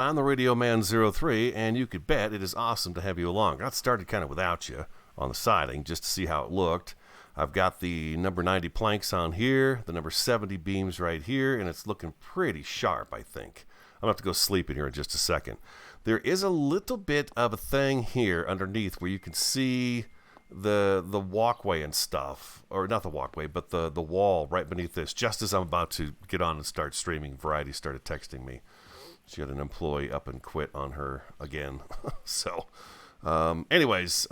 I'm the Radio Man 03, and you could bet it is awesome to have you along. Got started kind of without you on the siding just to see how it looked. I've got the number 90 planks on here, the number 70 beams right here, and it's looking pretty sharp, I think. I'm going to have to go sleep in here in just a second. There is a little bit of a thing here underneath where you can see the walkway and stuff, or not the walkway, but the wall right beneath this, just as I'm about to get on and start streaming. Variety started texting me. She had an employee up and quit on her again. So, anyways,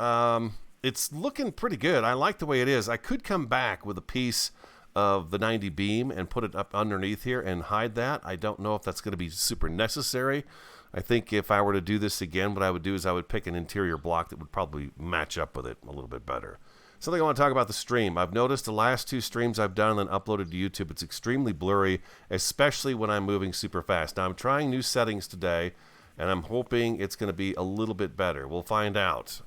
it's looking pretty good. I like the way it is. I could come back with a piece of the 90 beam and put it up underneath here and hide that. I don't know if that's going to be super necessary. I think if I were to do this again, what I would do is I would pick an interior block that would probably match up with it a little bit better. Something I want to talk about the stream. I've noticed the last two streams I've done and then uploaded to YouTube, it's extremely blurry, especially when I'm moving super fast. Now, I'm trying new settings today, and I'm hoping it's going to be a little bit better. We'll find out.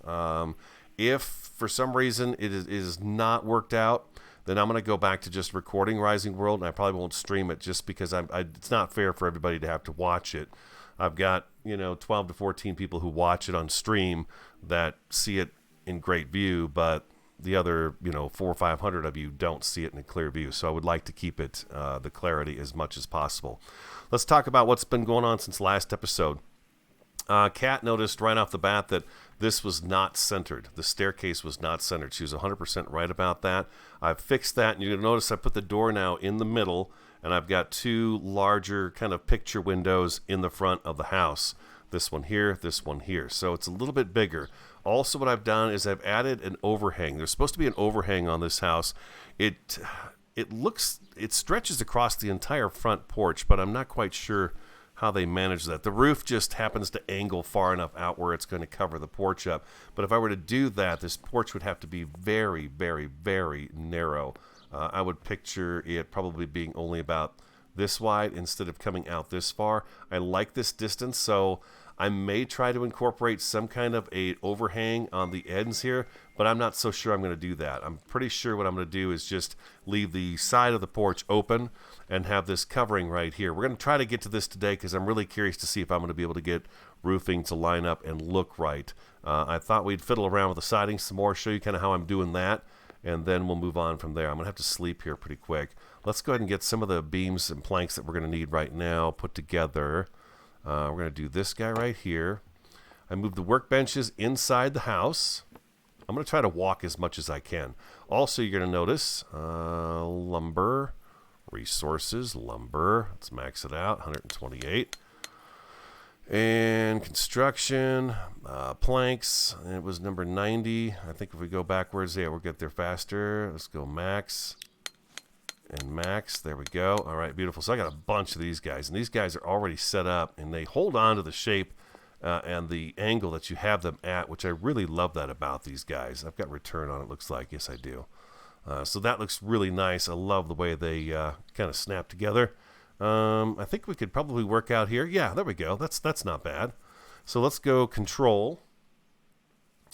If, for some reason, it is not worked out, then I'm going to go back to just recording Rising World, and I probably won't stream it just because it's not fair for everybody to have to watch it. I've got, 12 to 14 people who watch it on stream that see it in great view, but the other, 400 or 500 of you don't see it in a clear view. So I would like to keep it, the clarity as much as possible. Let's talk about what's been going on since last episode. Kat noticed right off the bat that this was not centered. The staircase was not centered. She was 100% right about that. I've fixed that, and you're going to notice I put the door now in the middle, and I've got two larger kind of picture windows in the front of the house. This one here, this one here. So it's a little bit bigger. Also, what I've done is I've added an overhang. There's supposed to be an overhang on this house. It stretches across the entire front porch, but I'm not quite sure how they manage that. The roof just happens to angle far enough out where it's going to cover the porch up. But if I were to do that, this porch would have to be very, very, very narrow. I would picture it probably being only about this wide instead of coming out this far. I like this distance, so I may try to incorporate some kind of a overhang on the ends here, but I'm not so sure I'm going to do that. I'm pretty sure what I'm going to do is just leave the side of the porch open and have this covering right here. We're going to try to get to this today because I'm really curious to see if I'm going to be able to get roofing to line up and look right. I thought we'd fiddle around with the siding some more, show you kind of how I'm doing that, and then we'll move on from there. I'm going to have to sleep here pretty quick. Let's go ahead and get some of the beams and planks that we're going to need right now put together. We're going to do this guy right here. I moved the workbenches inside the house. I'm going to try to walk as much as I can. Also, you're going to notice lumber, resources, lumber. Let's max it out, 128. And construction, planks. It was number 90. I think if we go backwards, yeah, we'll get there faster. Let's go max. And max, there we go. All right, beautiful. So I got a bunch of these guys, and these guys are already set up, and they hold on to the shape and the angle that you have them at, which I really love that about these guys. I've got return on it, looks like. Yes, I do. So that looks really nice. I love the way they kind of snap together. I think we could probably work out here. Yeah, there we go. That's not bad. So let's go control.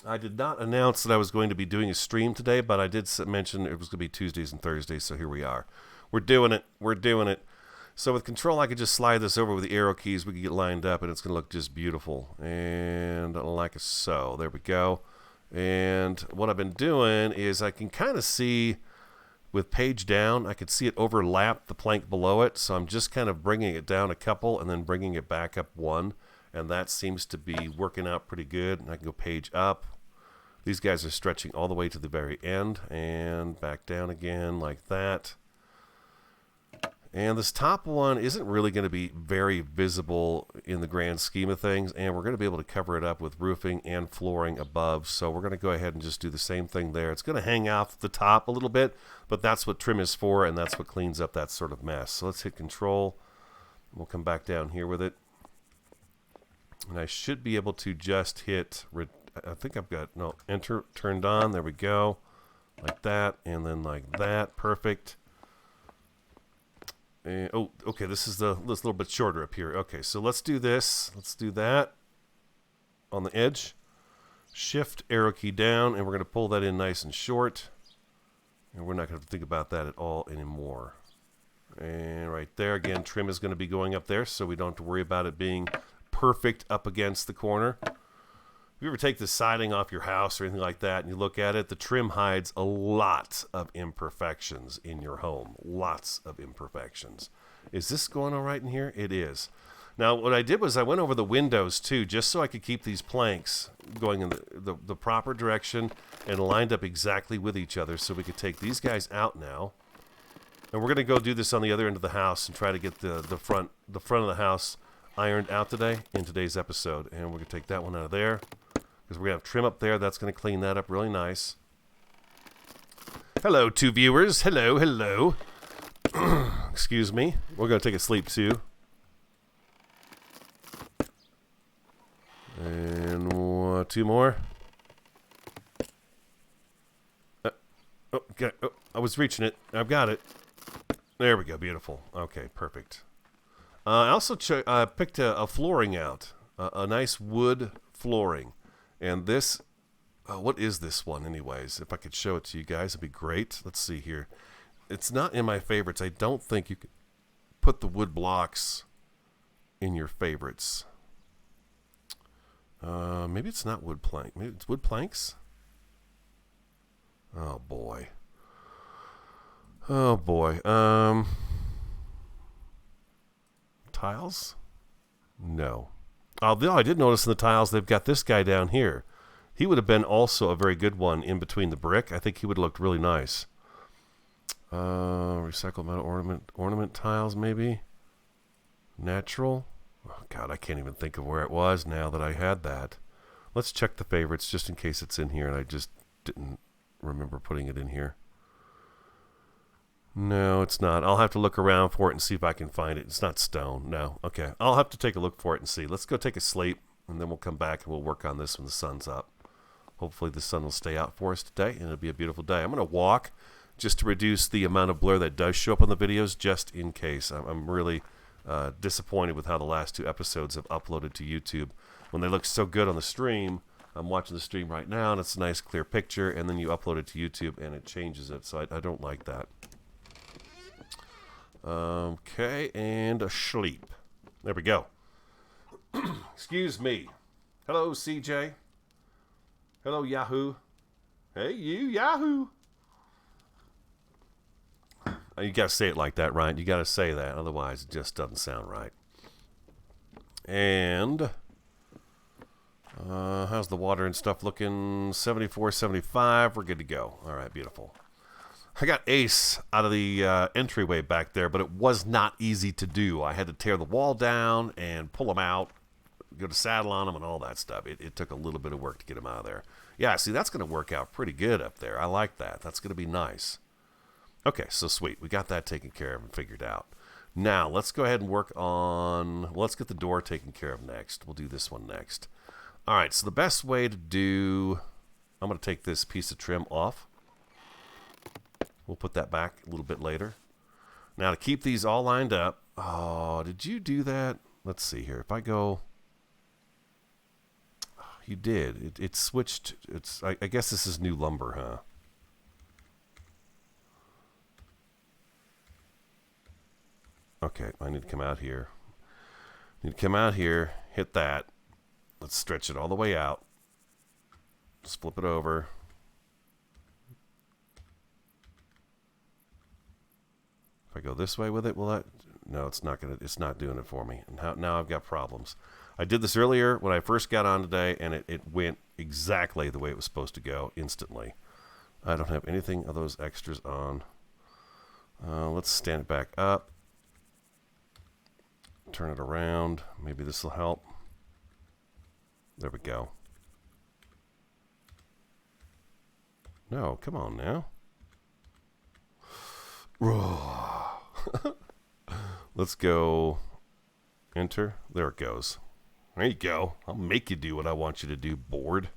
I did not announce that I was going to be doing a stream today, but I did mention it was going to be Tuesdays and Thursdays, so here we are. We're doing it. We're doing it. So with control, I could just slide this over with the arrow keys. We could get lined up, and it's going to look just beautiful. And like so. There we go. And what I've been doing is I can kind of see with page down, I could see it overlap the plank below it. So I'm just kind of bringing it down a couple and then bringing it back up one. And that seems to be working out pretty good. And I can go page up. These guys are stretching all the way to the very end and back down again like that. And this top one isn't really going to be very visible in the grand scheme of things, and we're going to be able to cover it up with roofing and flooring above. So we're going to go ahead and just do the same thing there. It's going to hang off the top a little bit, but that's what trim is for, and that's what cleans up that sort of mess. So let's hit control. We'll come back down here with it. And I should be able to just hit, I think I've got, no, enter turned on. There we go. Like that, and then like that. Perfect. And, oh, okay, this little bit shorter up here. Okay, so let's do this. Let's do that on the edge. Shift arrow key down, and we're going to pull that in nice and short. And we're not going to think about that at all anymore. And right there, again, trim is going to be going up there, so we don't have to worry about it being perfect up against the corner. If you ever take the siding off your house or anything like that and you look at it, the trim hides a lot of imperfections in your home. Lots of imperfections. Is this going all right in here? It is. Now, what I did was I went over the windows, too, just so I could keep these planks going in the proper direction and lined up exactly with each other so we could take these guys out now. And we're going to go do this on the other end of the house and try to get the front of the house ironed out today in today's episode. And we're going to take that one out of there because we're going to have trim up there. That's going to clean that up really nice. Hello, two viewers. Hello, hello. Excuse me. We're going to take a sleep, too. And two more. I was reaching it. I've got it. There we go. Beautiful. Okay, perfect. I also picked a flooring out. A nice wood flooring. And this, what is this one anyways? If I could show it to you guys, it'd be great. Let's see here. It's not in my favorites. I don't think you could put the wood blocks in your favorites. Maybe it's not wood plank. Maybe it's wood planks. Oh boy. Oh boy. Tiles? No. Although I did notice in the tiles they've got this guy down here. He would have been also a very good one in between the brick. I think he would have looked really nice. Recycled metal ornament tiles maybe. Natural. Oh, God, I can't even think of where it was now that I had that. Let's check the favorites just in case it's in here and I just didn't remember putting it in here. No, it's not. I'll have to look around for it and see if I can find it. It's not stone. No. Okay. I'll have to take a look for it and see. Let's go take a sleep and then we'll come back and we'll work on this when the sun's up. Hopefully the sun will stay out for us today and it'll be a beautiful day. I'm going to walk just to reduce the amount of blur that does show up on the videos just in case. I'm really disappointed with how the last two episodes have uploaded to YouTube. When they look so good on the stream, I'm watching the stream right now and it's a nice clear picture, and then you upload it to YouTube and it changes it, so I don't like that. Okay, and a sleep. There we go. Excuse me. Hello, CJ. Hello, Yahoo. Hey, you, Yahoo. You gotta say it like that, Ryan. You gotta say that, otherwise it just doesn't sound right. And how's the water and stuff looking? 74, 75. We're good to go. All right, beautiful. I got Ace out of the entryway back there, but it was not easy to do. I had to tear the wall down and pull him out, go to saddle on him and all that stuff. It took a little bit of work to get him out of there. Yeah, see, that's going to work out pretty good up there. I like that. That's going to be nice. Okay, so sweet. We got that taken care of and figured out. Now, let's go ahead and work on... Let's get the door taken care of next. We'll do this one next. All right, so the best way to do... I'm going to take this piece of trim off. We'll put that back a little bit later. Now, to keep these all lined up... Oh, did you do that? Let's see here. If I go... Oh, you did. It switched... I guess this is new lumber, huh? Okay, I need to come out here. Need to come out here, hit that. Let's stretch it all the way out. Just flip it over. If I go this way with it, will that? No, it's not gonna. It's not doing it for me. And now I've got problems. I did this earlier when I first got on today, and it went exactly the way it was supposed to go instantly. I don't have anything of those extras on. Let's stand it back up. Turn it around. Maybe this will help. There we go. No, come on now. Let's go. Enter. There it goes. There you go. I'll make you do what I want you to do, board.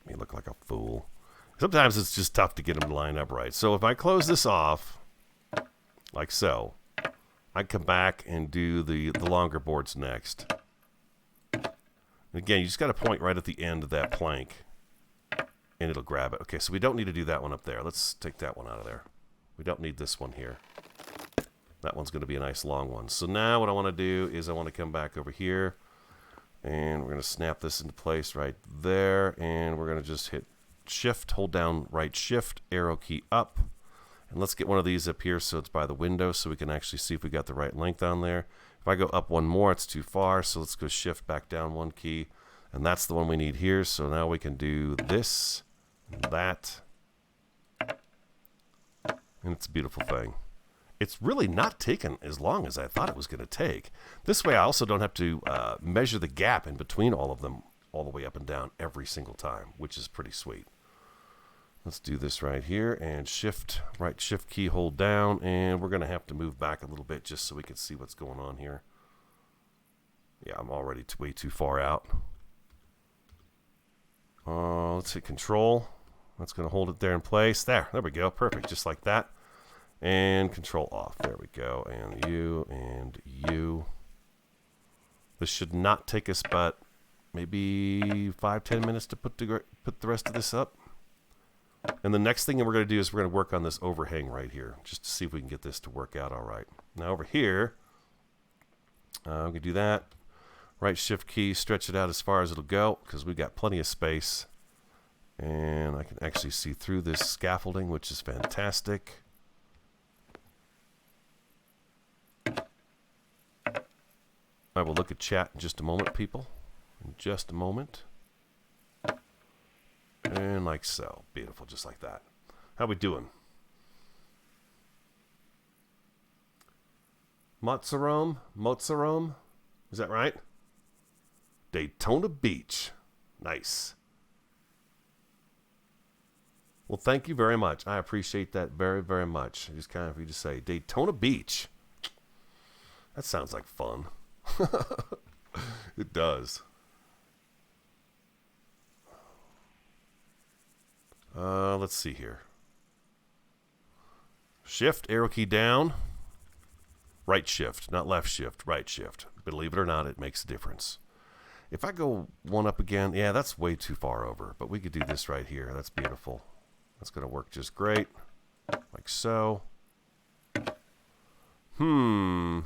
Make me look like a fool. Sometimes it's just tough to get them to line up right. So if I close this off, like so, I come back and do the longer boards next. And again, you just got to point right at the end of that plank, and it'll grab it. Okay, so we don't need to do that one up there. Let's take that one out of there. We don't need this one here. That one's going to be a nice long one. So now what I want to do is I want to come back over here, and we're going to snap this into place right there, and we're going to just hit shift, hold down right shift, arrow key up, and let's get one of these up here so it's by the window so we can actually see if we got the right length on there. If I go up one more, it's too far, so let's go shift back down one key, and that's the one we need here. So now we can do this, that, and it's a beautiful thing. It's really not taken as long as I thought it was going to take. This way I also don't have to measure the gap in between all of them all the way up and down every single time, which is pretty sweet. Let's do this right here, and shift, right shift key, hold down, and we're going to have to move back a little bit just so we can see what's going on here. Yeah, I'm already way too far out. Let's hit control. That's going to hold it there in place. There we go. Perfect. Just like that. And control off. There we go. And you. This should not take us but maybe 5-10 minutes to put the rest of this up. And the next thing that we're going to do is we're going to work on this overhang right here, just to see if we can get this to work out all right. Now over here, we can do that. Right shift key, stretch it out as far as it'll go, because we've got plenty of space. And I can actually see through this scaffolding, which is fantastic. I will look at chat in just a moment, people. In just a moment. And like so. Beautiful, just like that. How we doing? Mozzarom? Is that right? Daytona Beach. Nice. Well, thank you very much. I appreciate that very, very much. Just kind of, you just say Daytona Beach. That sounds like fun. It does. Let's see here. Shift, arrow key down. Right shift, not left shift, right shift. Believe it or not, it makes a difference. If I go one up again, yeah, that's way too far over. But we could do this right here. That's beautiful. That's going to work just great. Like so. Why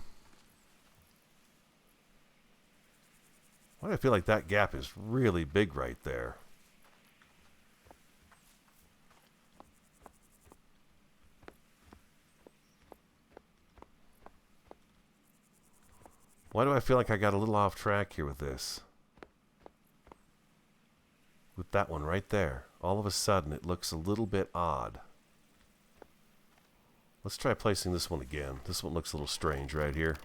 do I feel like that gap is really big right there? Why do I feel like I got a little off track here with this? With that one right there. All of a sudden, it looks a little bit odd. Let's try placing this one again. This one looks a little strange right here.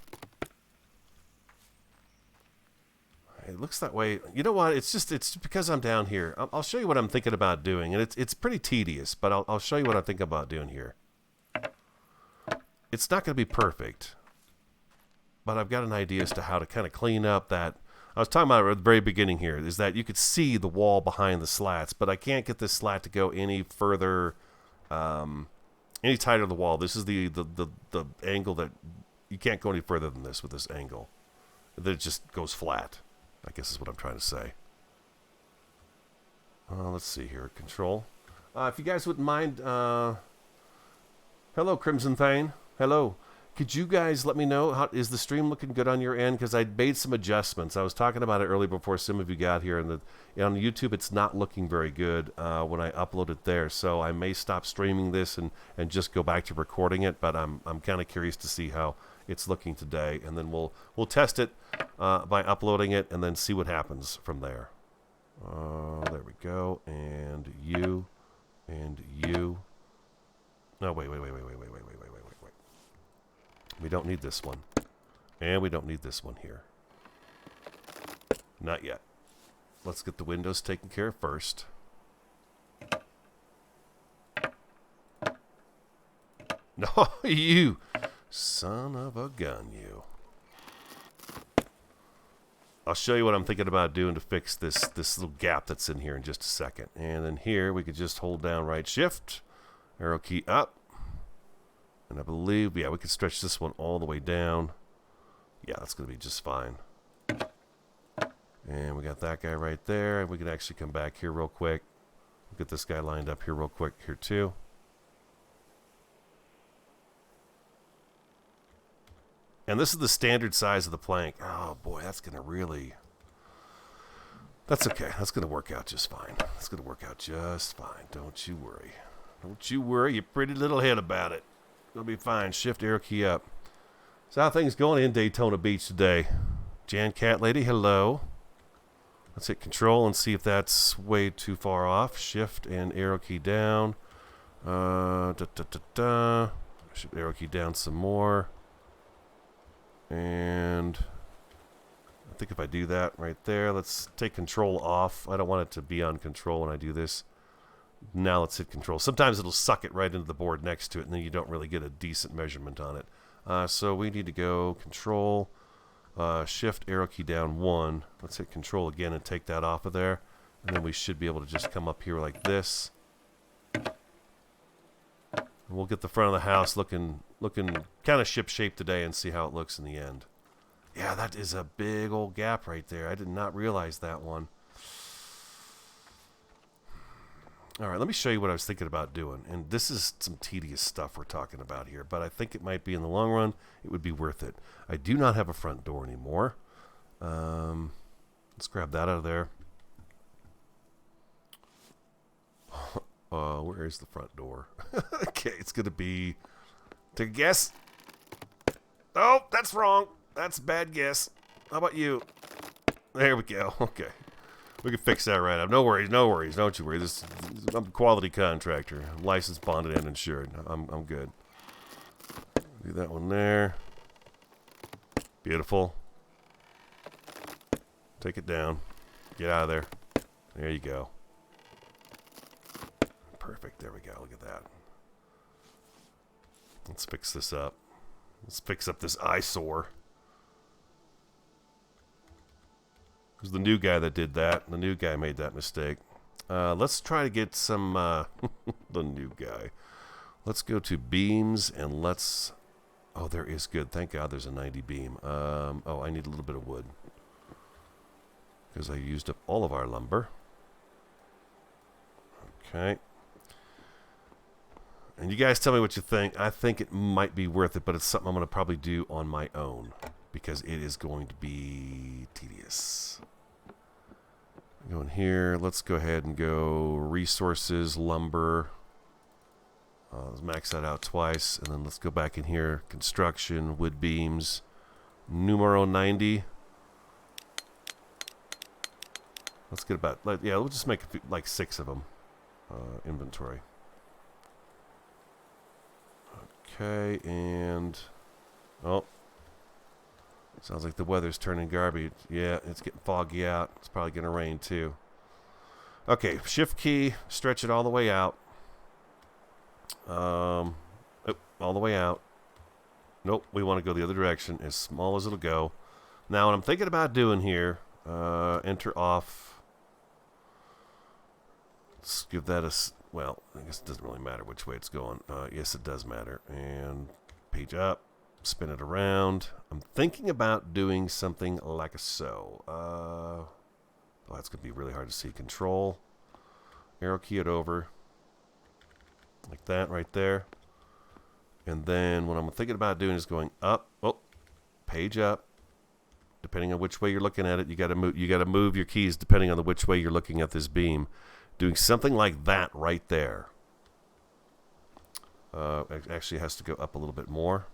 It looks that way. You know what? It's because I'm down here. I'll show you what I'm thinking about doing, and it's pretty tedious, but I'll show you what I'm thinking about doing here. It's not going to be perfect, but I've got an idea as to how to kind of clean up that. I was talking about at the very beginning here, is that you could see the wall behind the slats, but I can't get this slat to go any further, any tighter to the wall. This is the angle that you can't go any further than this with this angle. It just goes flat, I guess is what I'm trying to say. Let's see here. Control. If you guys wouldn't mind, hello, Crimson Thane. Hello. Could you guys let me know, how is the stream looking good on your end? Because I made some adjustments. I was talking about it earlier before some of you got here. And on YouTube, it's not looking very good when I upload it there. So I may stop streaming this and just go back to recording it. But I'm kind of curious to see how it's looking today. And then we'll test it by uploading it and then see what happens from there. There we go. And you. No, wait. We don't need this one. And we don't need this one here. Not yet. Let's get the windows taken care of first. No, you son of a gun, you. I'll show you what I'm thinking about doing to fix this little gap that's in here in just a second. And then here we could just hold down right shift, arrow key up. And I believe, yeah, we can stretch this one all the way down. Yeah, that's going to be just fine. And we got that guy right there. And we can actually come back here real quick. We'll get this guy lined up here real quick here too. And this is the standard size of the plank. Oh, boy, that's going to really... That's okay. That's going to work out just fine. That's going to work out just fine. Don't you worry. Don't you worry your pretty little head about it. It'll be fine. Shift arrow key up. So how are things going in Daytona Beach today? Jan Cat Lady, hello. Let's hit control and see if that's way too far off. Shift and arrow key down. Shift arrow key down some more. And I think if I do that right there, let's take control off. I don't want it to be on control when I do this. Now let's hit control. Sometimes it'll suck it right into the board next to it, and then you don't really get a decent measurement on it. So we need to go control, shift, arrow key down 1. Let's hit control again and take that off of there. And then we should be able to just come up here like this. And we'll get the front of the house looking kind of ship-shape today and see how it looks in the end. Yeah, that is a big old gap right there. I did not realize that one. All right, let me show you what I was thinking about doing. And this is some tedious stuff we're talking about here, but I think it might be in the long run, it would be worth it. I do not have a front door anymore. Let's grab that out of there. Where is the front door? Okay, it's going to be... Take a guess. Oh, that's wrong. That's a bad guess. How about you? There we go. Okay. We can fix that right up. No worries, no worries. Don't you worry. I'm a quality contractor. I'm licensed, bonded, and insured. I'm good. Do that one there. Beautiful. Take it down. Get out of there. There you go. Perfect. There we go. Look at that. Let's fix this up. Let's fix up this eyesore. It was the new guy that did that. The new guy made that mistake. Let's try to get some... the new guy. Let's go to beams and let's... Oh, there is good. Thank God there's a 90 beam. Oh, I need a little bit of wood. Because I used up all of our lumber. Okay. And you guys tell me what you think. I think it might be worth it, but it's something I'm going to probably do on my own. Because it is going to be tedious. Go in here. Let's go ahead and go resources, lumber. Let's max that out twice. And then let's go back in here. Construction, wood beams, numero 90. Let's get about... Yeah, we'll just make a few, like 6 of them. Inventory. Okay, and... Oh. Sounds like the weather's turning garbage. Yeah, it's getting foggy out. It's probably going to rain too. Okay, shift key, stretch it all the way out. Oh, all the way out. Nope, we want to go the other direction, as small as it'll go. Now, what I'm thinking about doing here, enter off. Let's give that a... Well, I guess it doesn't really matter which way it's going. Yes, it does matter. And page up. Spin it around. I'm thinking about doing something like so. Oh, that's going to be really hard to see. Control. Arrow key it over. Like that right there. And then what I'm thinking about doing is going up. Oh, page up. Depending on which way you're looking at it, you got to move your keys depending on which way you're looking at this beam. Doing something like that right there. It actually has to go up a little bit more.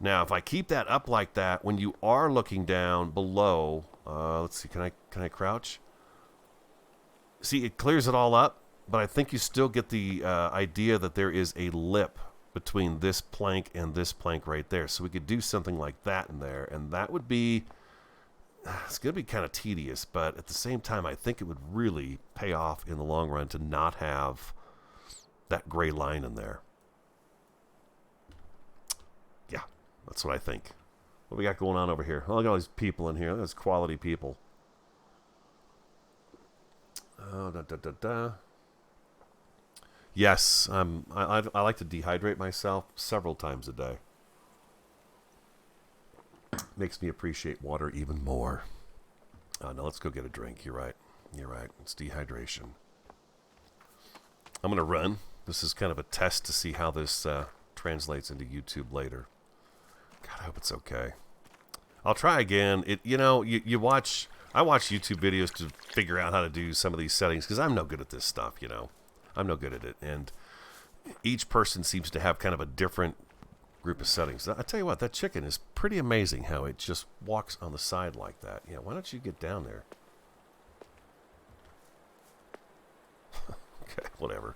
Now, if I keep that up like that, when you are looking down below, let's see, can I crouch? See, it clears it all up, but I think you still get the idea that there is a lip between this plank and this plank right there. So we could do something like that in there, and that would be, it's going to be kind of tedious, but at the same time, I think it would really pay off in the long run to not have that gray line in there. Yeah. That's what I think. What we got going on over here? Oh, look at all these people in here. There's quality people. Yes, I like to dehydrate myself several times a day. Makes me appreciate water even more. Now let's go get a drink. You're right. You're right. It's dehydration. I'm going to run. This is kind of a test to see how this translates into YouTube later. I hope it's okay. I'll try again. You watch. I watch YouTube videos to figure out how to do some of these settings because I'm no good at this stuff. I'm no good at it, and each person seems to have kind of a different group of settings. I tell you what, that chicken is pretty amazing how it just walks on the side like that. Yeah, why don't you get down there? Okay, whatever.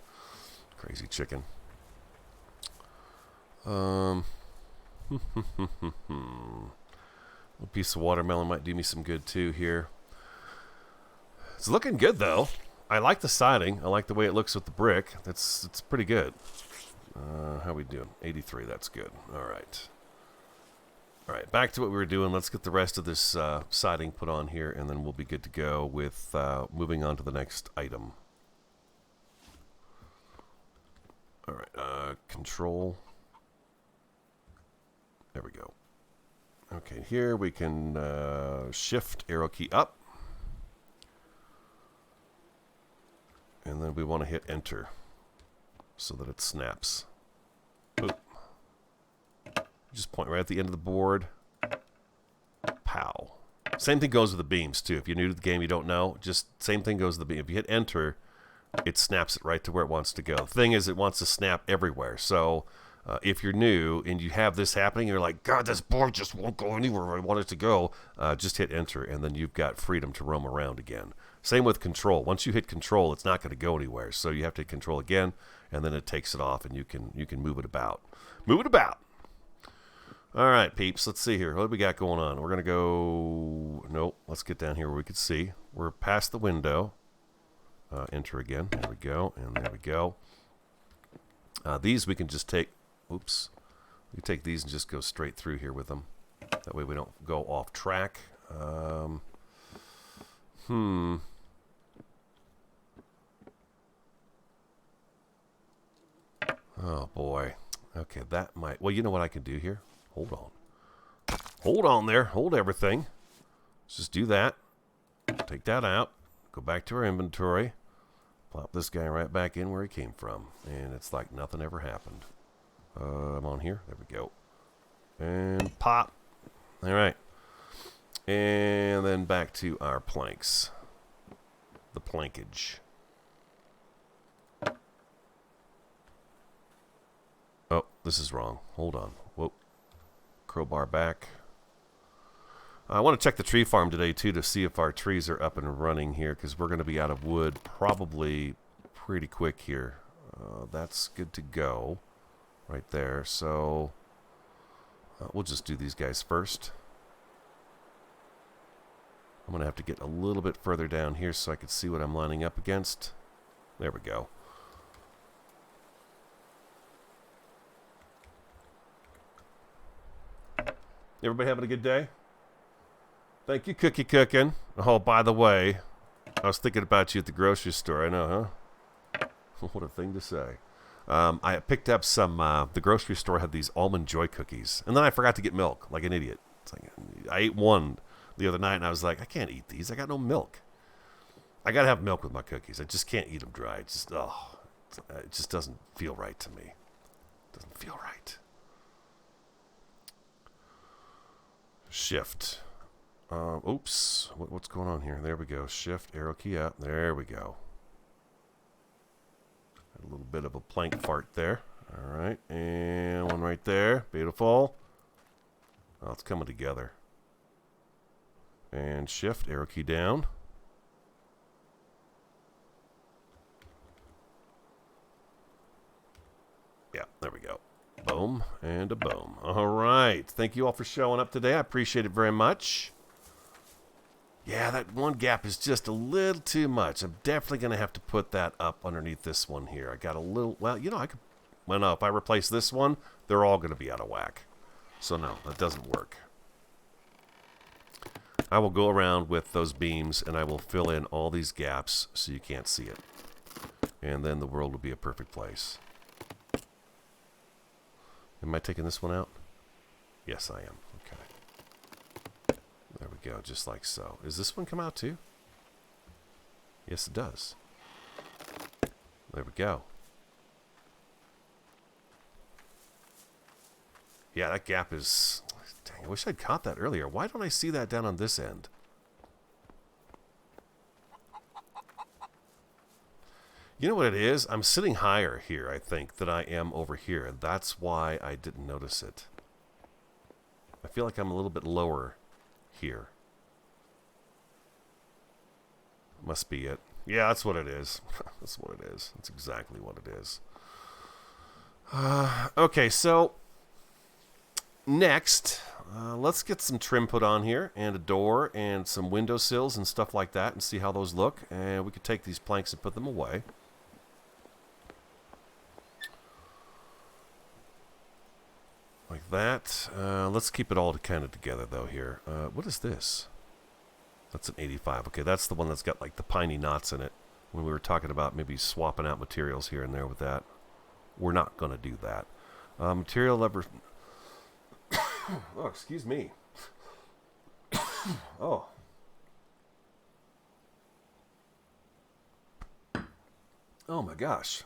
Crazy chicken. A piece of watermelon might do me some good too here. It's looking good though. I like the siding. I like the way it looks with the brick. It's pretty good. How we doing? 83. That's good. All right. Back to what we were doing. Let's get the rest of this siding put on here, and then we'll be good to go with moving on to the next item. All right. Control. There we go. Okay, here we can shift arrow key up. And then we want to hit enter so that it snaps. Boop. Just point right at the end of the board. Pow. Same thing goes with the beams too. If you're new to the game, you don't know, just same thing goes with the beam. If you hit enter, it snaps it right to where it wants to go. The thing is, it wants to snap everywhere. So if you're new and you have this happening, you're like, God, this board just won't go anywhere I want it to go. Just hit enter, and then you've got freedom to roam around again. Same with control. Once you hit control, it's not going to go anywhere. So you have to hit control again, and then it takes it off, and you can move it about. Move it about. All right, peeps. Let's see here. What do we got going on? We're going to go... Nope. Let's get down here where we can see. We're past the window. Enter again. There we go. And there we go. These we can just take... Oops. We take these and just go straight through here with them. That way we don't go off track. Oh, boy. Okay, that might... Well, you know what I can do here? Hold on. Hold on there. Hold everything. Let's just do that. Take that out. Go back to our inventory. Plop this guy right back in where he came from. And it's like nothing ever happened. I'm on here. There we go. And pop. All right. And then back to our planks. The plankage. Oh, this is wrong. Hold on. Whoa. Crowbar back. I want to check the tree farm today, too, to see if our trees are up and running here, because we're going to be out of wood probably pretty quick here. That's good to go right there. So we'll just do these guys first. I'm going to have to get a little bit further down here so I can see what I'm lining up against. There we go. Everybody having a good day? Thank you, Cookie Cooking. Oh, by the way, I was thinking about you at the grocery store. I know, huh? What a thing to say. I picked up some, the grocery store had these Almond Joy cookies. And then I forgot to get milk, like an idiot. It's like, I ate one the other night, and I was like, I can't eat these. I got no milk. I got to have milk with my cookies. I just can't eat them dry. It just doesn't feel right to me. It doesn't feel right. Shift. Oops. What's going on here? There we go. Shift, arrow key up. There we go. Had a little bit of a plank fart there. All right. And one right there. Beautiful. Oh, it's coming together. And shift, arrow key down. Yeah, there we go. Boom and a boom. All right. Thank you all for showing up today. I appreciate it very much. Yeah, that one gap is just a little too much. I'm definitely going to have to put that up underneath this one here. I got a little... Well, you know, I could... Well, no, if I replace this one, they're all going to be out of whack. So, no, that doesn't work. I will go around with those beams, and I will fill in all these gaps so you can't see it. And then the world will be a perfect place. Am I taking this one out? Yes, I am. Okay. There we go, just like so. Does this one come out too? Yes, it does. There we go. Yeah, that gap is Dang, I wish I'd caught that earlier. Why don't I see that down on this end? You know what it is? I'm sitting higher here, I think, than I am over here. And that's why I didn't notice it. I feel like I'm a little bit lower here. Must be it. Yeah, that's what it is. That's what it is. That's exactly what it is. Okay, so next, let's get some trim put on here, and a door, and some windowsills and stuff like that, and see how those look. And we could take these planks and put them away. Like that. Let's keep it all kind of together, though, here. What is this? That's an 85. Okay, that's the one that's got, like, the piney knots in it. When we were talking about maybe swapping out materials here and there with that. We're not going to do that. Material lever... Oh, excuse me. Oh. Oh, my gosh.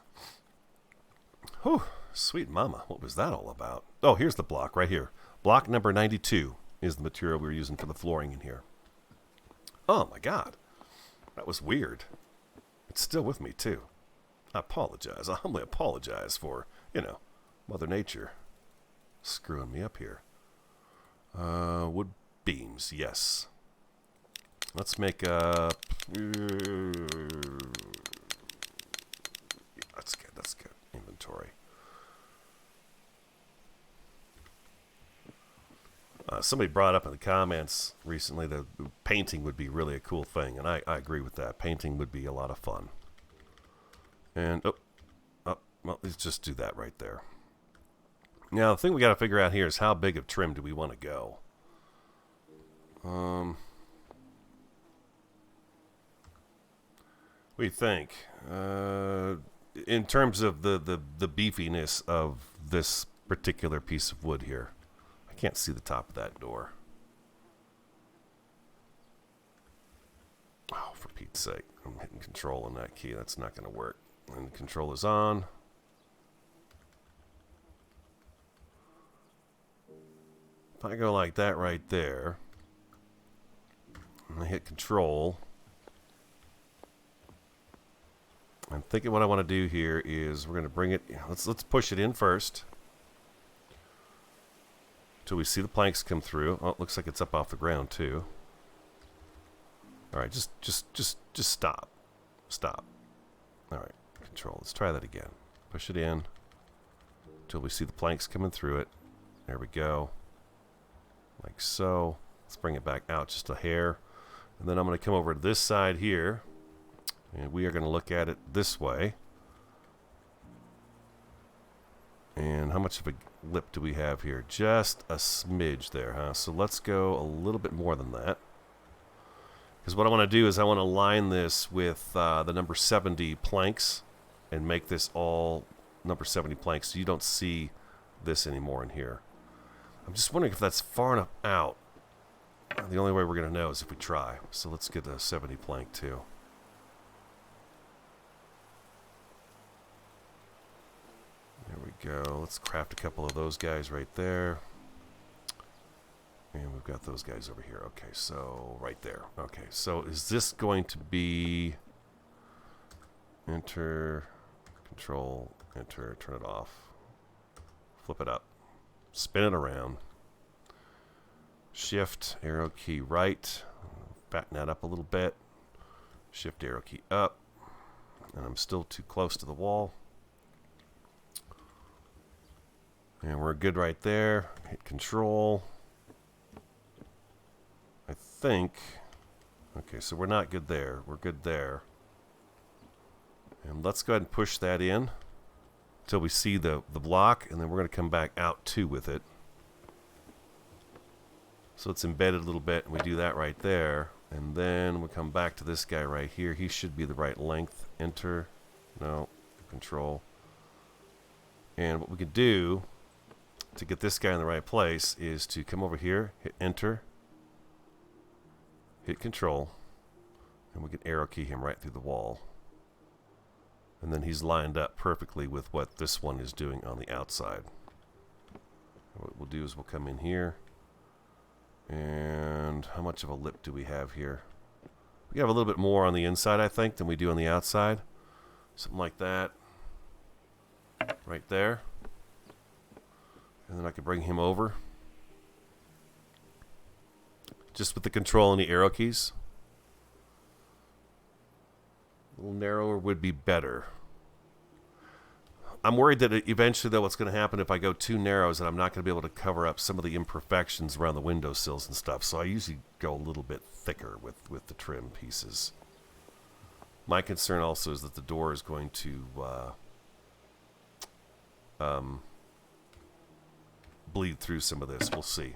Whew. Sweet mama. What was that all about? Oh, here's the block right here. Block number 92 is the material we're using for the flooring in here. Oh, my God. That was weird. It's still with me, too. I apologize. I humbly apologize for, you know, Mother Nature screwing me up here. Wood beams, yes. Let's make a... That's good, that's good. Inventory. Somebody brought up in the comments recently that painting would be really a cool thing, and I agree with that. Painting would be a lot of fun. And, well, let's just do that right there. Now, the thing we got to figure out here is how big of trim do we want to go? What do you think? In terms of the beefiness of this particular piece of wood here. I can't see the top of that door. Oh, for Pete's sake. I'm hitting control on that key. That's not going to work. And control is on. If I go like that right there, and I hit control, I'm thinking what I want to do here is we're going to bring it, let's push it in first until we see the planks come through. Oh, it looks like it's up off the ground too. All right, just stop. Stop. All right, control. Let's try that again. Push it in until we see the planks coming through it. There we go. Like so. Let's bring it back out just a hair. And then I'm going to come over to this side here. And we are going to look at it this way. And how much of a lip do we have here? Just a smidge there, huh? So let's go a little bit more than that. Because what I want to do is I want to line this with the number 70 planks and make this all number 70 planks so you don't see this anymore in here. I'm just wondering if that's far enough out. The only way we're going to know is if we try. So let's get a 70 plank too. There we go. Let's craft a couple of those guys right there. And we've got those guys over here. Okay, so right there. Okay, so is this going to be enter, control, enter, turn it off, flip it up, spin it around, shift, arrow key right, fatten that up a little bit, shift, arrow key up, and I'm still too close to the wall. And we're good right there. Hit control. I think. Okay, so we're not good there. We're good there. And let's go ahead and push that in until we see the block, and then we're going to come back out too with it. So it's embedded a little bit, and we do that right there. And then we come back to this guy right here. He should be the right length. Enter. No. Control. And what we could do to get this guy in the right place is to come over here, hit enter, hit control, and we can arrow key him right through the wall. And then he's lined up perfectly with what this one is doing on the outside. What we'll do is we'll come in here, And how much of a lip do we have here? We have a little bit more on the inside, I think, than we do on the outside. Something like that. Right there. And then I can bring him over. Just with the control and the arrow keys. A little narrower would be better. I'm worried that eventually, though, what's going to happen if I go too narrow is that I'm not going to be able to cover up some of the imperfections around the windowsills and stuff. So I usually go a little bit thicker with the trim pieces. My concern also is that the door is going to bleed through some of this. We'll see.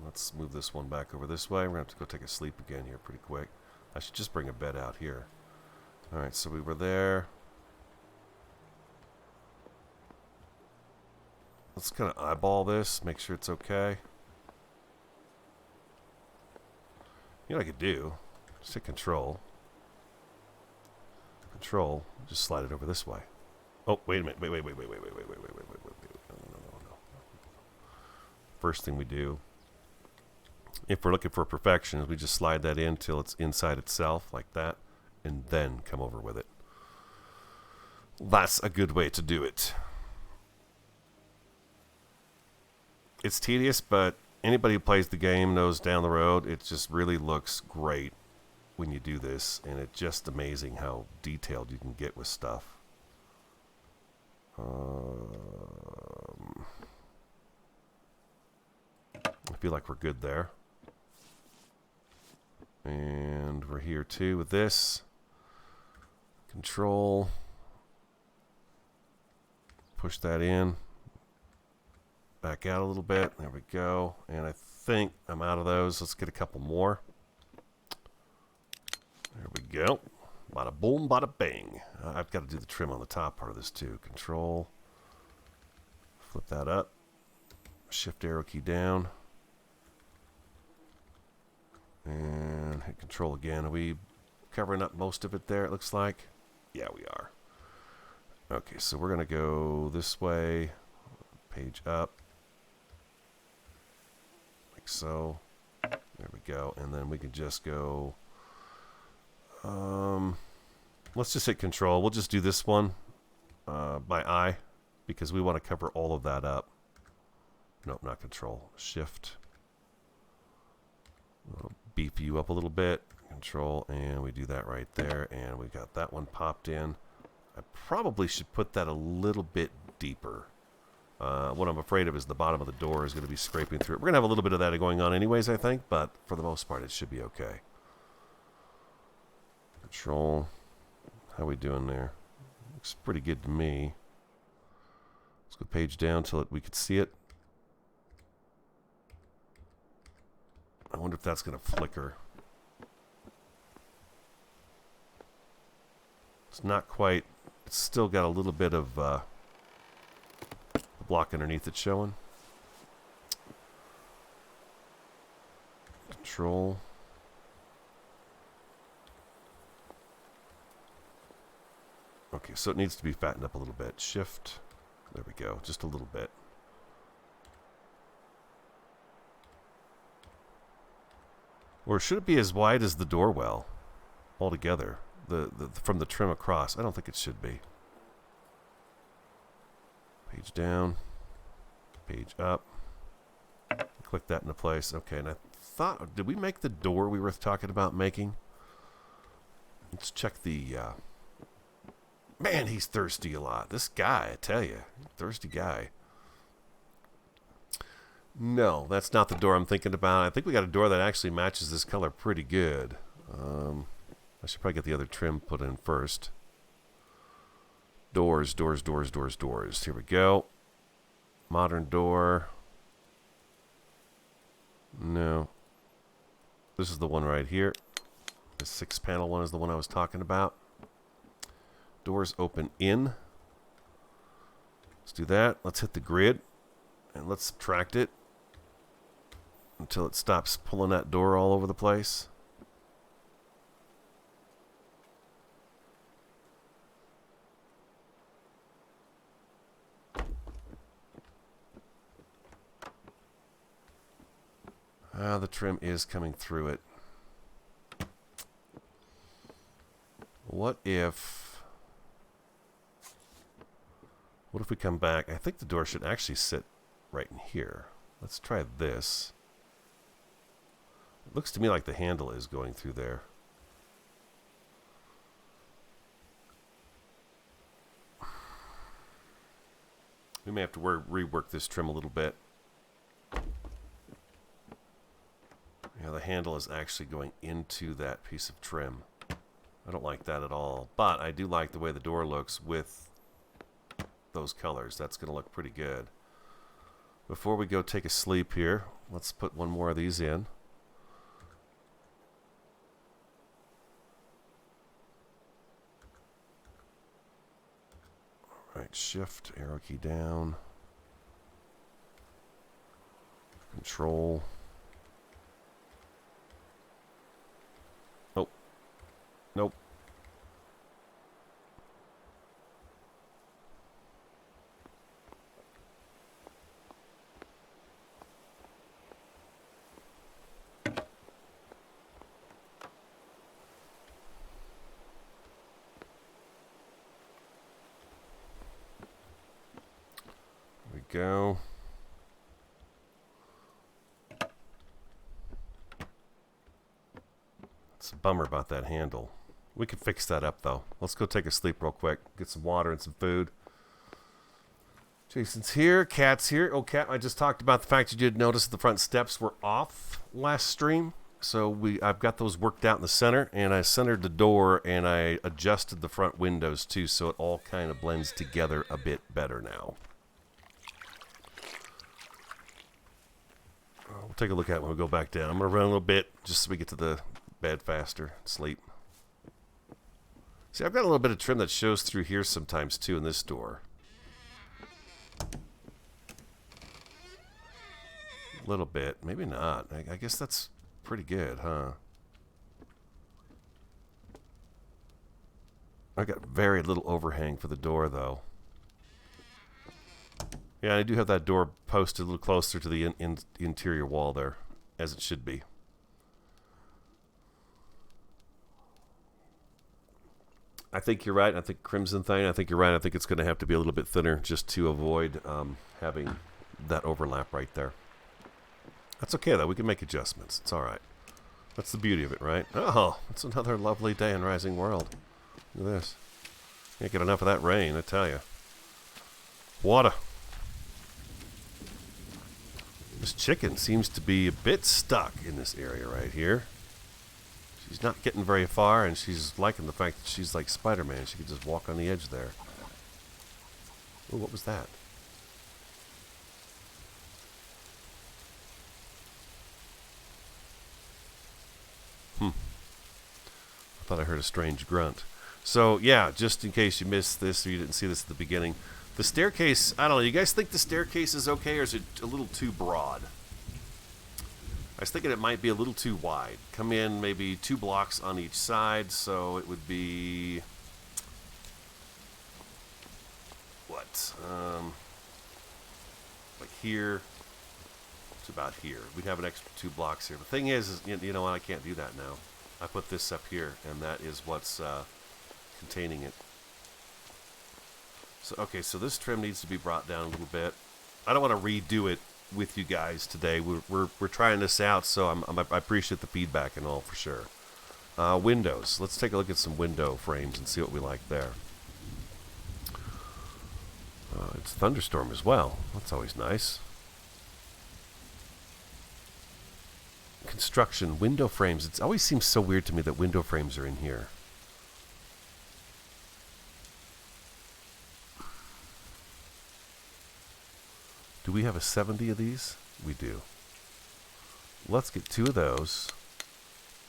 Let's move this one back over this way. We're going to have to go take a sleep again here pretty quick. I should just bring a bed out here. Alright, so we were there. Let's kind of eyeball this, make sure it's okay. You know what I could do? Just hit control. Control, just slide it over this way. Oh, wait a minute. Wait. No. First thing we do, if we're looking for perfection, is we just slide that in till it's inside itself, like that, and then come over with it. That's a good way to do it. It's tedious, but anybody who plays the game knows down the road it just really looks great when you do this, and it's just amazing how detailed you can get with stuff. I feel like we're good there. And we're here too with this. Control. Push that in. Back out a little bit. There we go. And I think I'm out of those. Let's get a couple more. There we go. Bada boom, bada bang. I've got to do the trim on the top part of this too. Control. Flip that up. Shift arrow key down. And hit control again. Are we covering up most of it there, it looks like? Yeah, we are. Okay, so we're going to go this way. Page up. Like so. There we go. And then we can just go... let's just hit control. We'll just do this one by eye because we want to cover all of that up. Nope, not control. Shift. We'll beef you up a little bit. Control, and we do that right there. And we got that one popped in. I probably should put that a little bit deeper. What I'm afraid of is the bottom of the door is going to be scraping through it. We're going to have a little bit of that going on anyways, I think, but for the most part, it should be okay. Control. How we doing there? Looks pretty good to me. Let's go page down till we could see it. I wonder if that's going to flicker. It's not quite. It's still got a little bit of the block underneath it showing. Control. Okay, so it needs to be fattened up a little bit. Shift. There we go. Just a little bit. Or should it be as wide as the door well altogether? From the trim across. I don't think it should be. Page down. Page up. Click that into place. Okay, and I thought... Did we make the door we were talking about making? Let's check the... Man, he's thirsty a lot. This guy, I tell you. Thirsty guy. No, that's not the door I'm thinking about. I think we got a door that actually matches this color pretty good. I should probably get the other trim put in first. Doors, doors, doors, doors, doors. Here we go. Modern door. No. This is the one right here. The 6-panel one is the one I was talking about. Doors open in. Let's do that. Let's hit the grid. And let's subtract it until it stops pulling that door all over the place. The trim is coming through it. What if we come back? I think the door should actually sit right in here. Let's try this. It looks to me like the handle is going through there. We may have to rework this trim a little bit. Yeah, the handle is actually going into that piece of trim. I don't like that at all, but I do like the way the door looks with those colors. That's going to look pretty good. Before we go take a sleep here, let's put one more of these in. All right, shift, arrow key down, control. Nope. Nope. Go. It's a bummer about that handle. We could fix that up though. Let's go take a sleep real quick. Get some water and some food. Jason's here. Cat's here. Oh, Cat, I just talked about the fact you did notice the front steps were off last stream. So I've got those worked out in the center, and I centered the door, and I adjusted the front windows too, so it all kind of blends together a bit better now. We'll take a look at it when we go back down. I'm going to run a little bit just so we get to the bed faster, sleep. See, I've got a little bit of trim that shows through here sometimes too in this door. A little bit. Maybe not. I guess that's pretty good, huh? I got very little overhang for the door, though. Yeah, I do have that door posted a little closer to the interior wall there, as it should be. I think you're right. I think Crimson Thing, I think you're right. I think it's going to have to be a little bit thinner just to avoid having that overlap right there. That's okay, though. We can make adjustments. It's all right. That's the beauty of it, right? Oh, it's another lovely day in Rising World. Look at this. Can't get enough of that rain, I tell you. Water. This chicken seems to be a bit stuck in this area right here. She's not getting very far, and she's liking the fact that she's like Spider-Man. She can just walk on the edge there. Ooh, what was that? I thought I heard a strange grunt. So, yeah, just in case you missed this or you didn't see this at the beginning, the staircase, I don't know, you guys think the staircase is okay, or is it a little too broad? I was thinking it might be a little too wide. Come in maybe 2 blocks on each side, so it would be... what? Like here to about here. We'd have an extra 2 blocks here. The thing is you know what, I can't do that now. I put this up here, and that is what's containing it. So, okay, so this trim needs to be brought down a little bit. I don't want to redo it with you guys today. We're trying this out, so I appreciate the feedback and all for sure. Windows. Let's take a look at some window frames and see what we like there. It's thunderstorm as well. That's always nice. Construction, window frames. It always seems so weird to me that window frames are in here. Do we have a 70 of these? We do. Let's get 2 of those.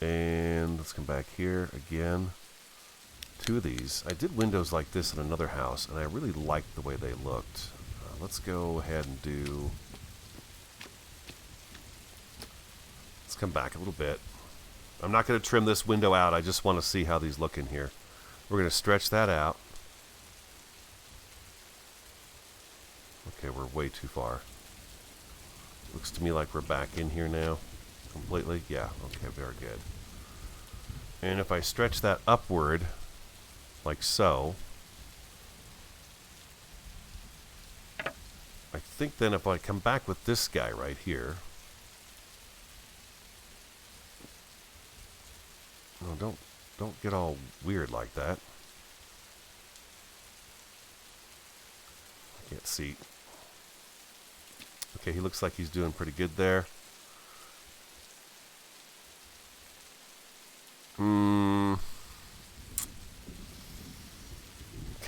And let's come back here again. 2 of these. I did windows like this in another house, and I really liked the way they looked. Let's go ahead and do... let's come back a little bit. I'm not going to trim this window out. I just want to see how these look in here. We're going to stretch that out. Okay, we're way too far. Looks to me like we're back in here now. completely? Yeah, okay, very good. And if I stretch that upward, like so, I think then if I come back with this guy right here, no, don't get all weird like that. I can't see. Okay, he looks like he's doing pretty good there.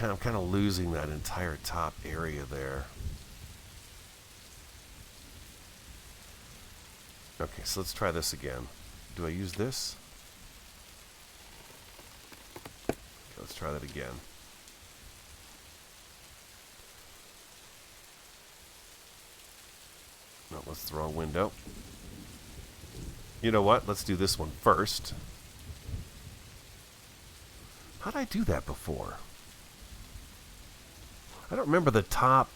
I'm kind of losing that entire top area there. Okay, so let's try this again. Do I use this? Okay, let's try that again. No, that's the wrong window. You know what? Let's do this one first. How did I do that before? I don't remember the top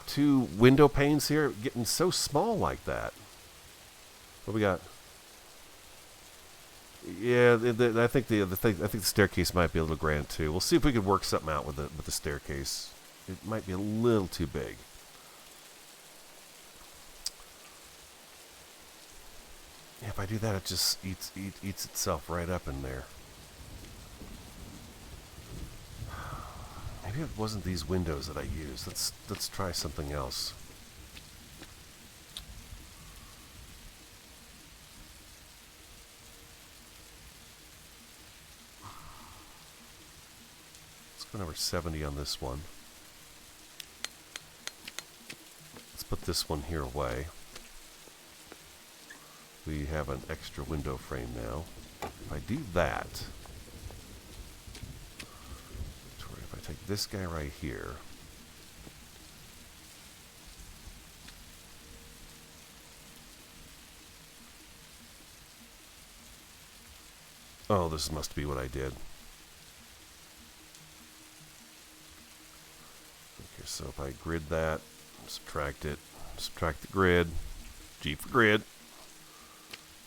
two window panes here getting so small like that. What we got? Yeah, I think the staircase might be a little grand too. We'll see if we can work something out with the staircase. It might be a little too big. Yeah, if I do that, it just eats itself right up in there. Maybe it wasn't these windows that I used. Let's try something else. Let's go number 70 on this one. Let's put this one here away. We have an extra window frame now. If I do that, if I take this guy right here, oh, this must be what I did. Okay, so if I grid that, subtract it, subtract the grid, G for grid.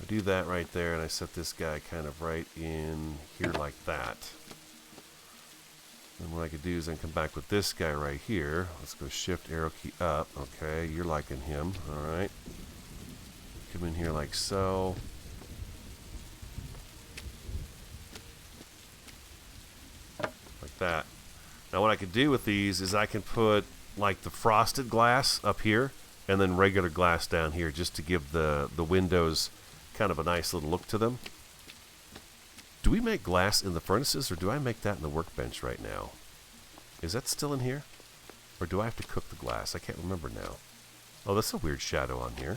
I do that right there, and I set this guy kind of right in here like that. And what I could do is then come back with this guy right here. Let's go shift arrow key up. Okay, you're liking him. All right. Come in here like so. Like that. Now what I could do with these is I can put like the frosted glass up here and then regular glass down here just to give the windows kind of a nice little look to them. Do we make glass in the furnaces, or do I make that in the workbench right now? Is that still in here? Or do I have to cook the glass? I can't remember now. Oh, that's a weird shadow on here.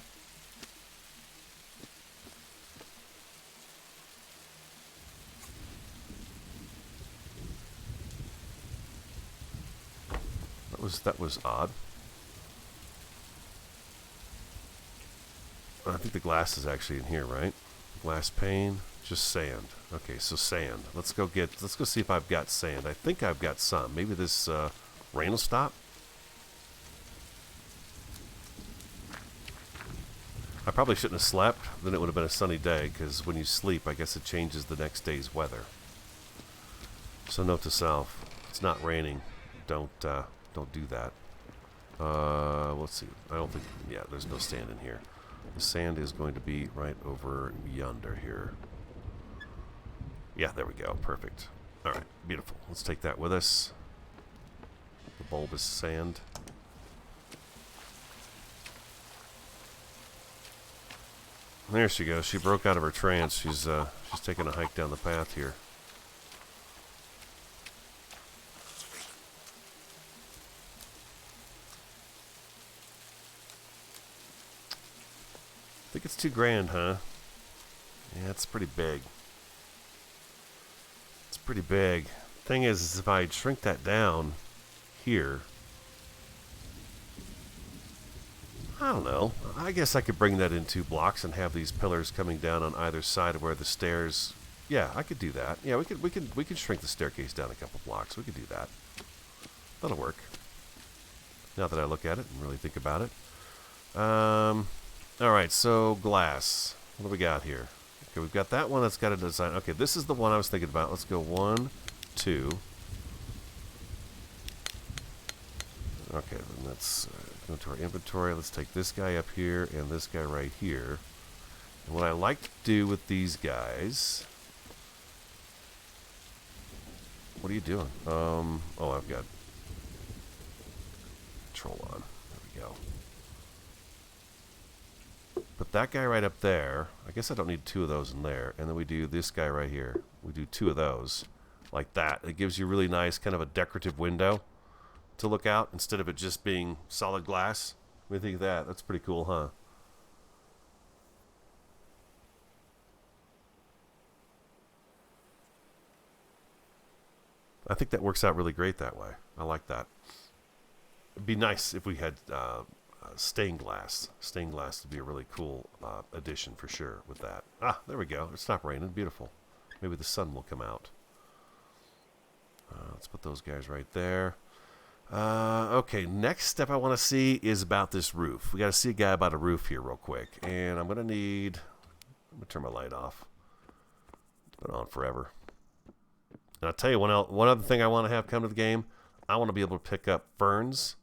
That was odd. I think the glass is actually in here, right? Glass pane, just sand. Okay, so sand. Let's go see if I've got sand. I think I've got some. Maybe this rain will stop. I probably shouldn't have slept. Then it would have been a sunny day, because when you sleep, I guess it changes the next day's weather. So note to self: it's not raining. Don't do that. Let's see. I don't think. Yeah, there's no sand in here. The sand is going to be right over yonder here. Yeah, there we go. Perfect. All right, beautiful. Let's take that with us. The bulbous sand. There she goes. She broke out of her trance. She's taking a hike down the path here. I think it's too grand, huh? Yeah, it's pretty big. It's pretty big. Thing is if I shrink that down here, I don't know. I guess I could bring that in 2 blocks and have these pillars coming down on either side of where the stairs. Yeah, I could do that. Yeah, we could shrink the staircase down a couple blocks. We could do that. That'll work. Now that I look at it and really think about it. All right, so glass. What do we got here? Okay, we've got that one that's got a design. Okay, this is the one I was thinking about. Let's go 1, 2. Okay, then let's go to our inventory. Let's take this guy up here and this guy right here. And what I like to do with these guys... What are you doing? Oh, I've got control on. There we go. Put that guy right up there. I guess I don't need 2 of those in there. And then we do this guy right here. We do 2 of those like that. It gives you really nice kind of a decorative window to look out instead of it just being solid glass. What do you think of that? That's pretty cool, huh? I think that works out really great that way. I like that. It'd be nice if we had stained glass. Stained glass would be a really cool addition for sure with that. Ah, there we go. It stopped raining. Beautiful. Maybe the sun will come out. Let's put those guys right there. Okay, next step I want to see is about this roof. We got to see a guy about a roof here real quick. And I'm going to need... I'm going to turn my light off. It's been on forever. And I'll tell you one other thing I want to have come to the game. I want to be able to pick up ferns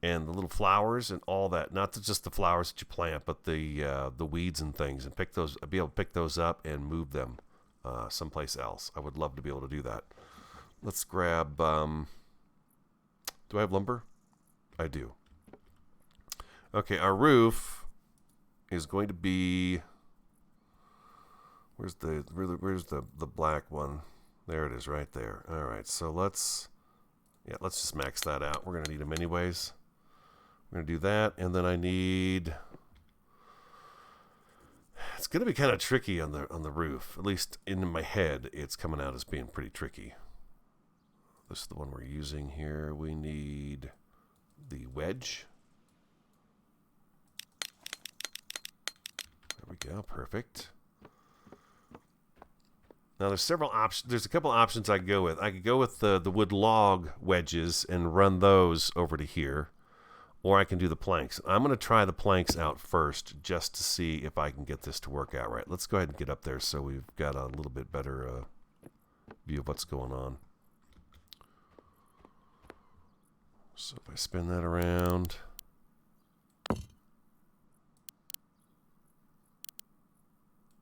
and the little flowers and all that. Not just the flowers that you plant, but the weeds and things. And pick those, be able to pick those up and move them someplace else. I would love to be able to do that. Let's grab... do I have lumber? I do. Okay, our roof is going to be... Where's the black one? There it is, right there. All right, so let's just max that out. We're going to need them anyways. We're going to do that, and then I need... It's going to be kind of tricky on the roof. At least in my head, it's coming out as being pretty tricky. This is the one we're using here. We need the wedge. There we go. Perfect. Now there's several options. There's a couple options I could go with. I could go with the wood log wedges and run those over to here, or I can do the planks. I'm going to try the planks out first just to see if I can get this to work out right. Let's go ahead and get up there so we've got a little bit better view of what's going on. So if I spin that around,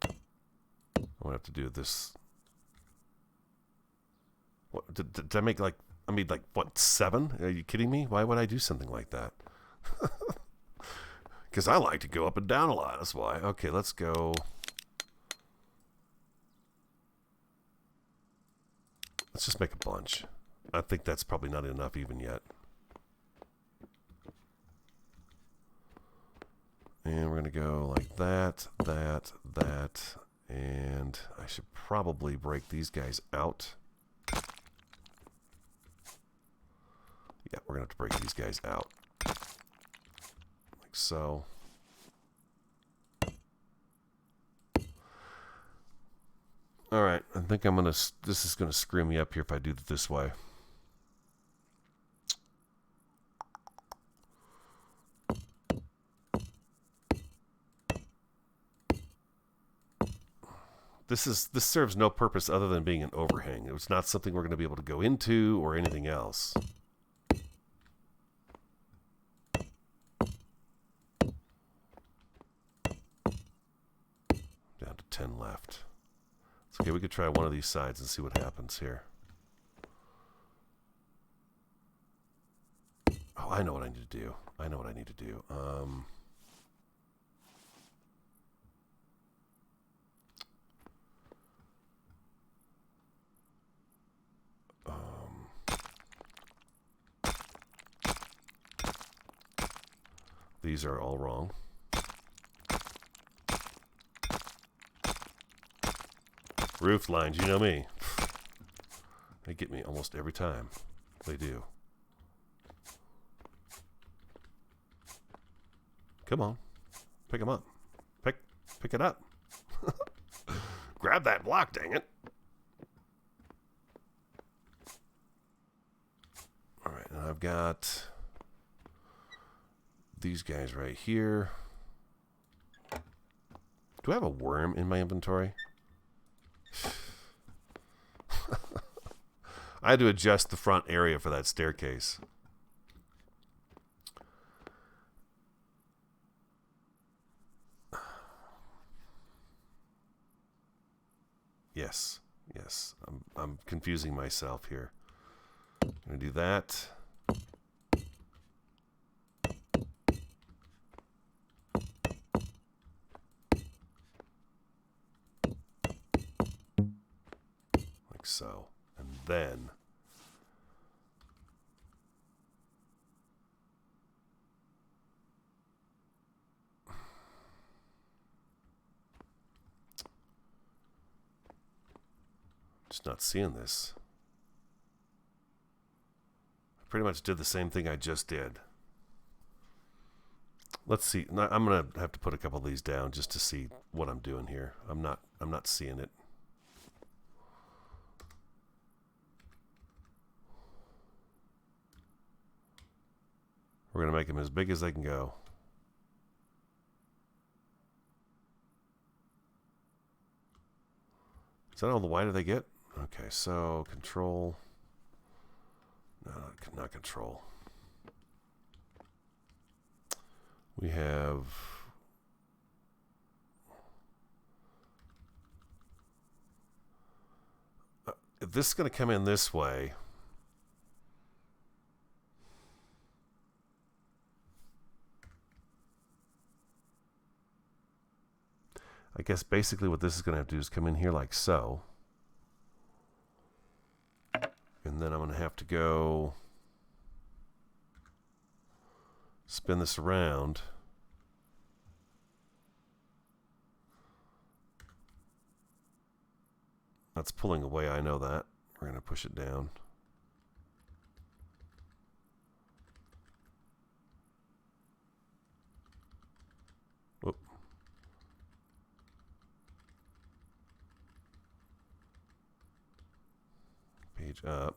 I'm going to have to do this. What, did I make like, I made like, what, 7? Are you kidding me? Why would I do something like that? Because I like to go up and down a lot. That's why. Okay, let's go. Let's just make a bunch. I think that's probably not enough even yet. And we're going to go like that, that, that, and I should probably break these guys out. Yeah, we're going to have to break these guys out. Like so. Alright, I think I'm going to... This is going to screw me up here if I do it this way. This serves no purpose other than being an overhang. It's not something we're going to be able to go into or anything else. Down to 10 left. It's okay, we could try one of these sides and see what happens here. Oh, I know what I need to do. I know what I need to do. These are all wrong. Roof lines, you know me. They get me almost every time. They do. Come on. Pick them up. Pick it up. Grab that block, dang it. All right, and I've got these guys right here. Do I have a worm in my inventory? I had to adjust the front area for that staircase. Yes, yes. I'm confusing myself here. I'm going to do that. Like so. And then just not seeing this. I pretty much did the same thing I just did. Let's see. I'm gonna have to put a couple of these down just to see what I'm doing here. I'm not seeing it. We're gonna make them as big as they can go. Is that all the wider they get? Okay, so control. No, not control. We have if this is going to come in this way, I guess basically what this is going to have to do is come in here like so. And then I'm going to have to go spin this around. That's pulling away, I know that. We're going to push it down. Whoop. Page up.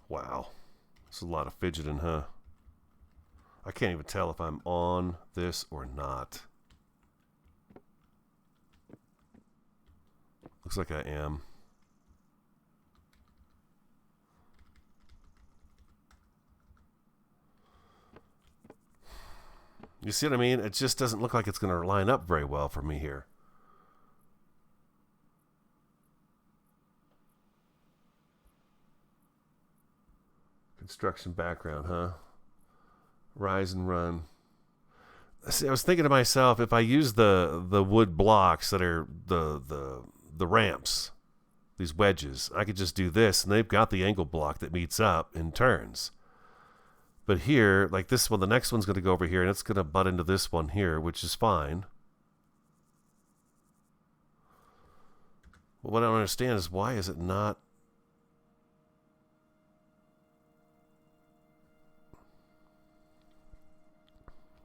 Wow. This is a lot of fidgeting, huh? I can't even tell if I'm on this or not. Looks like I am. You see what I mean? It just doesn't look like it's going to line up very well for me here. Construction background, huh? Rise and run. See, I was thinking to myself, if I use the wood blocks that are the ramps, these wedges, I could just do this, and they've got the angle block that meets up and turns. But here, like this one, the next one's going to go over here, and it's going to butt into this one here, which is fine. But what I don't understand is why is it not...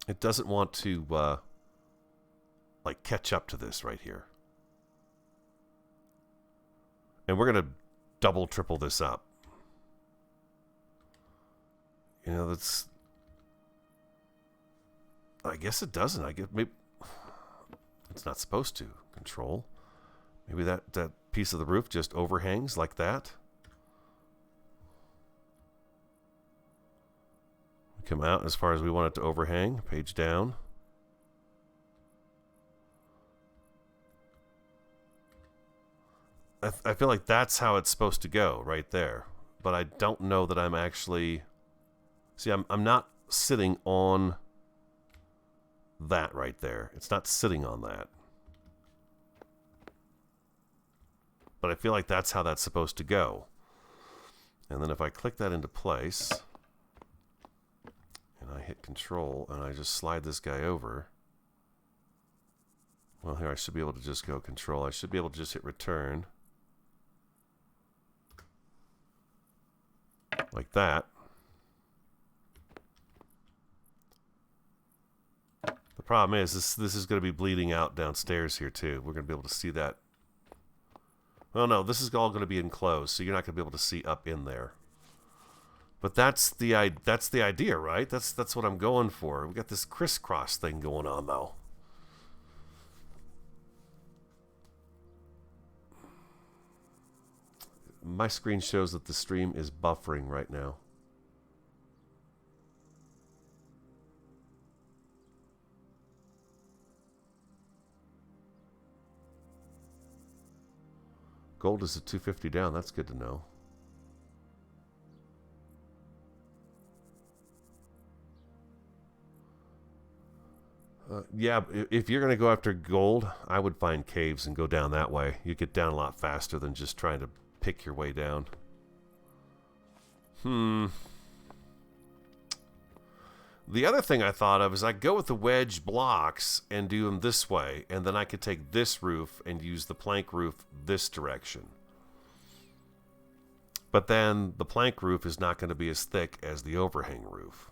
It doesn't want to, like, catch up to this right here. And we're going to double, triple this up. You know, that's... I guess it doesn't. I guess maybe... It's not supposed to. Control. Maybe that piece of the roof just overhangs like that. Come out as far as we want it to overhang. Page down. I feel like that's how it's supposed to go right there. But I don't know that I'm actually... See, I'm not sitting on that right there. It's not sitting on that. But I feel like that's how that's supposed to go. And then if I click that into place... and I hit control and I just slide this guy over. Well, here I should be able to just go control. I should be able to just hit return. Like that. The problem is this is going to be bleeding out downstairs here too. We're going to be able to see that. Well, no, this is all going to be enclosed, so you're not going to be able to see up in there. But that's the idea, right? That's what I'm going for. We got this crisscross thing going on, though. My screen shows that the stream is buffering right now. Gold is at 250 down. That's good to know. Yeah, if you're going to go after gold, I would find caves and go down that way. You get down a lot faster than just trying to pick your way down. The other thing I thought of is I go with the wedge blocks and do them this way, and then I could take this roof and use the plank roof this direction. But then the plank roof is not going to be as thick as the overhang roof.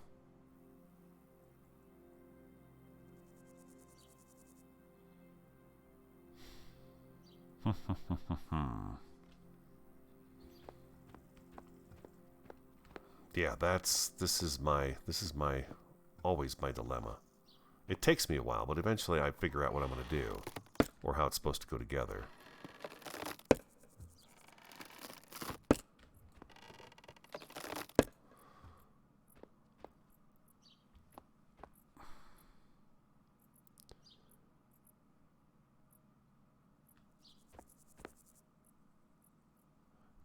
Yeah, this is always my dilemma. It takes me a while, but eventually I figure out what I'm going to do or how it's supposed to go together.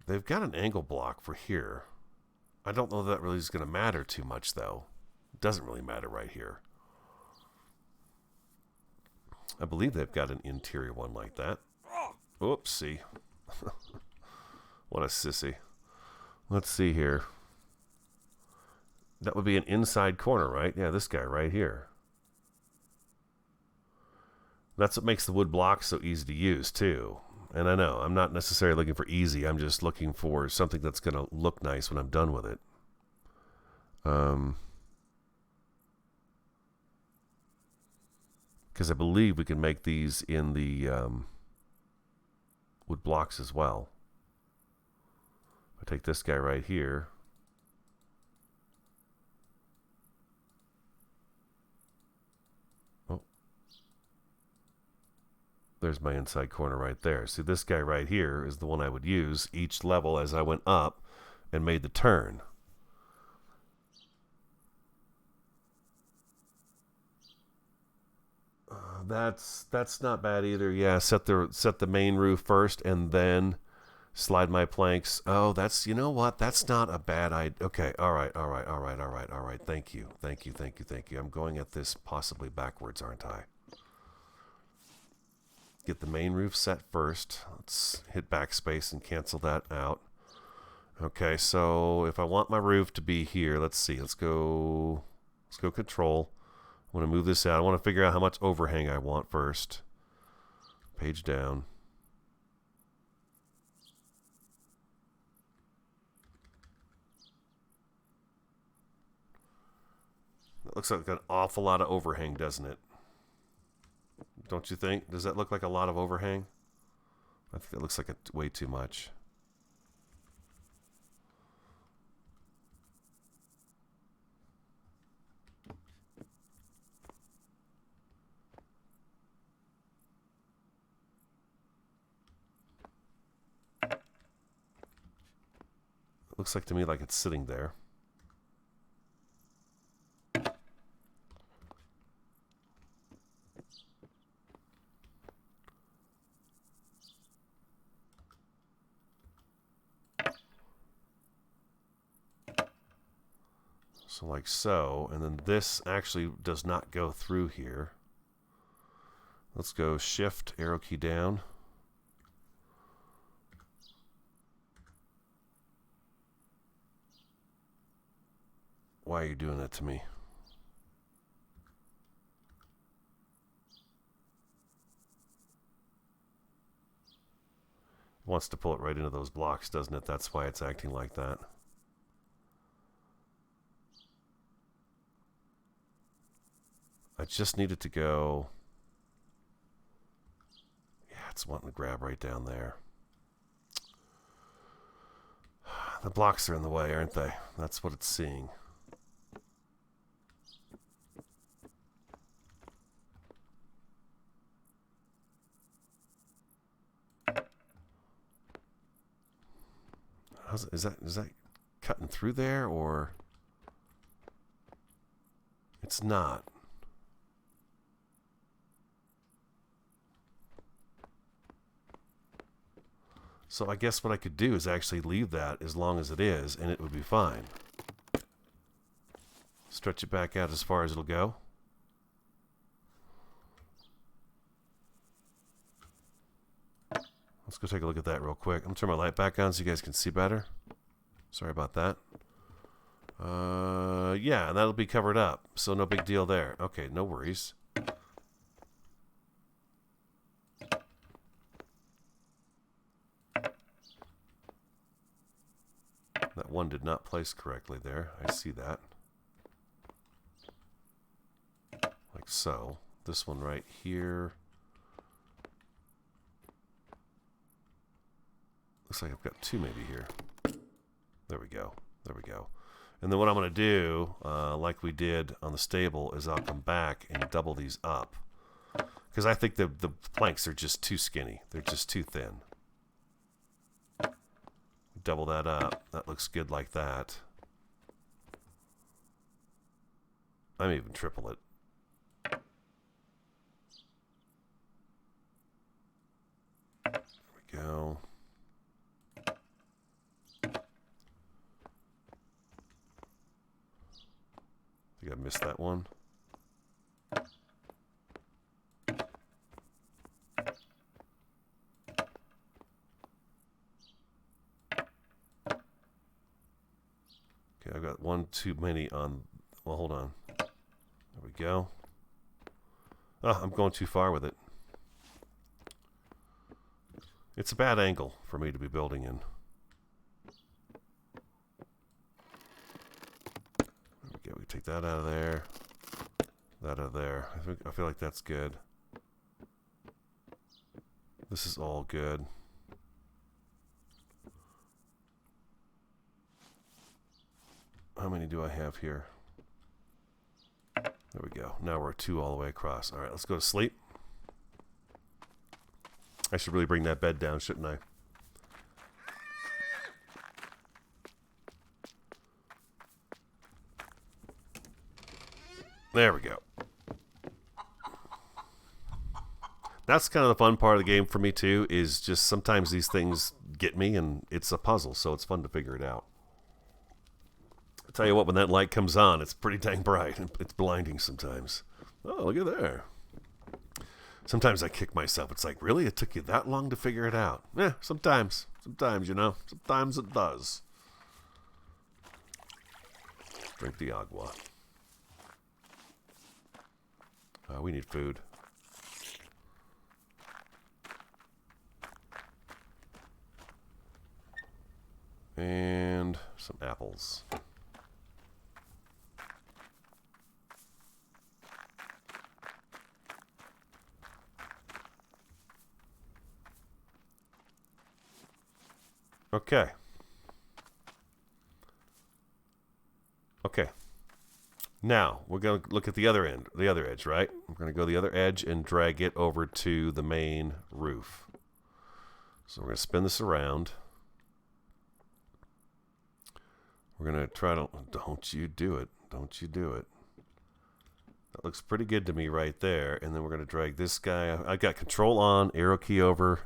They've got an angle block for here. I don't know that really is going to matter too much, though. It doesn't really matter right here. I believe they've got an interior one like that. Oopsie. What a sissy. Let's see here. That would be an inside corner, right? Yeah, this guy right here. That's what makes the wood blocks so easy to use, too. And I know, I'm not necessarily looking for easy. I'm just looking for something that's going to look nice when I'm done with it. Because I believe we can make these in the wood blocks as well. I take this guy right here. There's my inside corner right there. See, this guy right here is the one I would use each level as I went up and made the turn. That's not bad either. Yeah, set the main roof first and then slide my planks. Oh, you know what? That's not a bad idea. Okay, all right. Thank you. I'm going at this possibly backwards, aren't I? Get the main roof set first. Let's hit backspace and cancel that out. Okay, so if I want my roof to be here, let's see. Let's go control. I want to move this out. I want to figure out how much overhang I want first. Page down. That looks like an awful lot of overhang, doesn't it? Don't you think? Does that look like a lot of overhang? I think it looks like way too much. It looks like to me like it's sitting there. So like so, and then this actually does not go through here. Let's go shift, arrow key down. Why are you doing that to me? It wants to pull it right into those blocks, doesn't it? That's why it's acting like that. I just needed to go. Yeah, it's wanting to grab right down there. The blocks are in the way, aren't they? That's what it's seeing. Is that cutting through there, or it's not? So I guess what I could do is actually leave that as long as it is, and it would be fine. Stretch it back out as far as it'll go. Let's go take a look at that real quick. I'm going to turn my light back on so you guys can see better. Sorry about that. Yeah, and that'll be covered up, so no big deal there. Okay, no worries. That one did not place correctly there. I see that. Like so. This one right here. Looks like I've got two maybe here. There we go. There we go. And then what I'm going to do, like we did on the stable, is I'll come back and double these up. Because I think the planks are just too skinny. They're just too thin. Double that up. That looks good like that. I may even triple it. There we go. I think I missed that one. Okay, I've got one too many on. Well, hold on. There we go. Oh, I'm going too far with it. It's a bad angle for me to be building in. There we go. We take that out of there. That out of there. I feel like that's good. This is all good. How many do I have here? There we go. Now we're 2 all the way across. All right, let's go to sleep. I should really bring that bed down, shouldn't I? There we go. That's kind of the fun part of the game for me too, is just sometimes these things get me and it's a puzzle, so it's fun to figure it out. I'll tell you what, when that light comes on, it's pretty dang bright. It's blinding sometimes. Oh, look at there. Sometimes I kick myself. It's like, really? It took you that long to figure it out? Yeah, sometimes. Sometimes, you know. Sometimes it does. Drink the agua. We need food. And some apples. Okay. Okay. Now, we're going to look at the other end, the other edge, right? We're going to go the other edge and drag it over to the main roof. So we're going to spin this around. We're going to try to... Don't you do it. Don't you do it. That looks pretty good to me right there. And then we're going to drag this guy. I got control on, arrow key over.